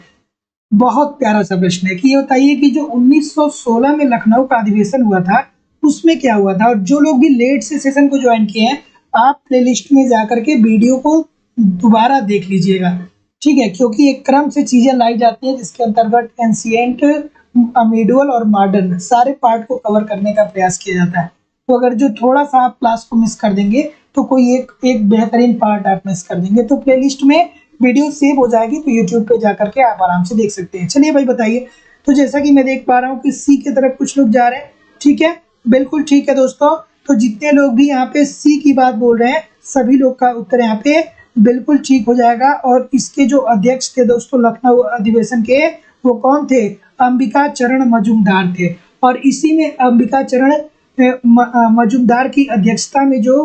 बहुत प्यारा सा प्रश्न है कि ये बताइए कि जो 1916 में लखनऊ का अधिवेशन हुआ था उसमें क्या हुआ था? और जो लोग भी लेट से सेशन को ज्वाइन किए हैं आप प्लेलिस्ट में जाकर के वीडियो को दोबारा देख लीजिएगा। ठीक है, क्योंकि एक क्रम से चीजें लाई जाती हैं जिसके अंतर्गत एंशिएंट, मिडुअल और मॉडर्न सारे पार्ट को कवर करने का प्रयास किया जाता है। तो अगर जो थोड़ा सा आप क्लास को मिस कर देंगे तो कोई एक बेहतरीन पार्ट आप मिस कर देंगे। तो प्लेलिस्ट में वीडियो सेव हो जाएगी, तो यूट्यूब पे जाकर के आप आराम से देख सकते हैं। चलिए भाई बताइए तो जैसा कि मैं देख पा रहा हूँ कि सी की तरफ कुछ लोग जा रहे हैं। ठीक है, बिल्कुल ठीक है दोस्तों। तो जितने लोग भी यहाँ पे सी की बात बोल रहे हैं, सभी लोग का उत्तर यहाँ पे बिल्कुल ठीक हो जाएगा। और इसके जो अध्यक्ष थे दोस्तों लखनऊ अधिवेशन के, वो कौन थे? अंबिका चरण मजूमदार थे। और इसी में अंबिका चरण मजूमदार की अध्यक्षता में जो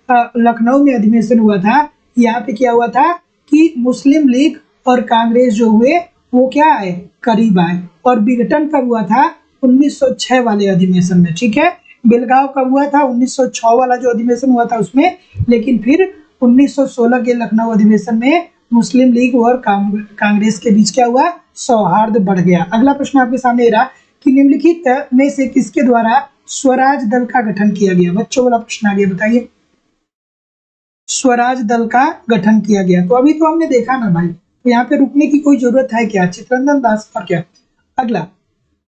लखनऊ में अधिवेशन हुआ था, यहाँ पे क्या हुआ था कि मुस्लिम लीग और कांग्रेस जो हुए वो क्या आए, करीब आए। और विघटन कब हुआ था? 1906 वाले अधिवेशन में। ठीक है, बेलगांव कब हुआ था? 1906 वाला जो अधिवेशन हुआ था उसमें। लेकिन फिर 1916 के लखनऊ अधिवेशन में मुस्लिम लीग और कांग्रेस के बीच क्या हुआ? सौहार्द बढ़ गया। अगला प्रश्न आपके सामने रहा कि निम्नलिखित में से किसके द्वारा स्वराज दल का गठन किया गया? बच्चों वाला प्रश्न आ गया, बताइए। स्वराज दल का गठन किया गया, तो अभी तो हमने देखा ना भाई, तो यहाँ पे रुकने की कोई जरूरत है क्या? चित्ररंजन दास और क्या? अगला,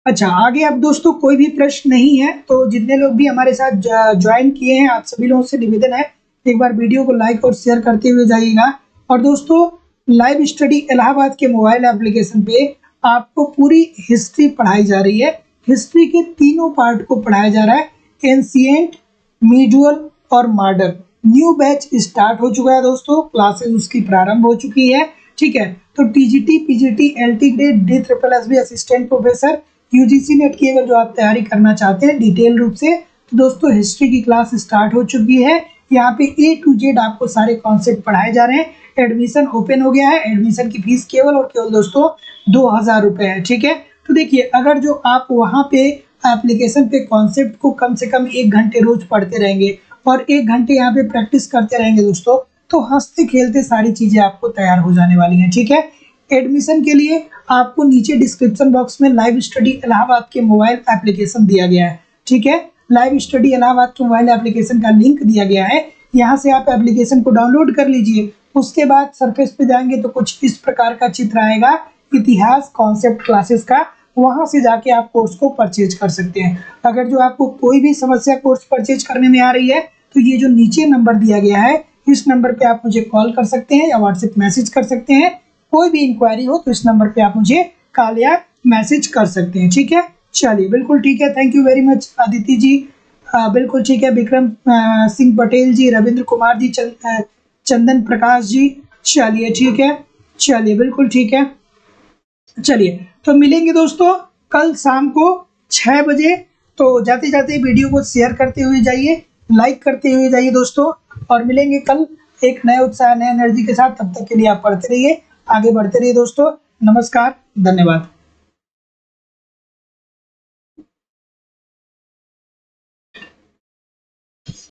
अच्छा आगे अब दोस्तों कोई भी प्रश्न नहीं है, तो जितने लोग भी हमारे साथ ज्वाइन किए हैं, आप सभी लोगों से निवेदन है एक बार वीडियो को लाइक और शेयर करते हुए जाइएगा। और दोस्तों लाइव स्टडी इलाहाबाद के मोबाइल एप्लीकेशन पे आपको पूरी हिस्ट्री पढ़ाई जा रही है। हिस्ट्री के तीनों पार्ट को पढ़ाया जा रहा है, एंशिएंट, मीडुअल और मॉडर्न। न्यू बैच स्टार्ट हो चुका है दोस्तों, क्लासेस उसकी प्रारंभ हो चुकी है। ठीक है, तो TGT, PGT, LT grade, DSSS assistant professor, UGC net की अगर जो आप तैयारी करना चाहते हैं डिटेल रूप से, तो दोस्तों हिस्ट्री की क्लास स्टार्ट हो चुकी है। यहाँ पे A to Z आपको सारे कॉन्सेप्ट पढ़ाए जा रहे हैं। एडमिशन ओपन हो गया है। एडमिशन की फीस केवल और केवल दोस्तों 2000 रुपये है। ठीक है, तो देखिए अगर जो आप वहाँ पे एप्लीकेशन पे कॉन्सेप्ट को कम से कम 1 घंटे रोज पढ़ते रहेंगे और 1 घंटे यहाँ पे प्रैक्टिस करते रहेंगे दोस्तों, तो हंसते खेलते सारी चीजें आपको तैयार हो जाने वाली हैं। ठीक है, एडमिशन के लिए आपको नीचे डिस्क्रिप्शन बॉक्स में लाइव स्टडी इलाहाबाद के मोबाइल एप्लीकेशन दिया गया है। ठीक है, लाइव स्टडी इलाहाबाद के मोबाइल एप्लीकेशन का लिंक दिया गया है, यहाँ से आप एप्लीकेशन को डाउनलोड कर लीजिए। उसके बाद सरफेस पे जाएंगे तो कुछ इस प्रकार का चित्र आएगा, इतिहास कॉन्सेप्ट क्लासेस का। वहां से जाके आप कोर्स को परचेज कर सकते हैं। अगर जो आपको कोई भी समस्या कोर्स परचेज करने में आ रही है, तो ये जो नीचे नंबर दिया गया है, इस नंबर पे आप मुझे कॉल कर सकते हैं या व्हाट्सएप मैसेज कर सकते हैं। कोई भी इंक्वायरी हो तो इस नंबर पे आप मुझे कॉल या मैसेज कर सकते हैं। ठीक है, चलिए बिल्कुल ठीक है। Thank you very much Aditi ji, बिल्कुल ठीक है। विक्रम सिंह पटेल जी, रविंद्र कुमार जी, चंदन प्रकाश जी, चलिए ठीक है, चलिए बिल्कुल ठीक है। चलिए तो मिलेंगे दोस्तों कल शाम को 6 बजे। तो जाते जाते वीडियो को शेयर करते हुए जाइए, लाइक करते हुए जाइए दोस्तों, और मिलेंगे कल एक नए उत्साह नए एनर्जी के साथ। तब तक के लिए आप पढ़ते रहिए, आगे बढ़ते रहिए दोस्तों। नमस्कार, धन्यवाद।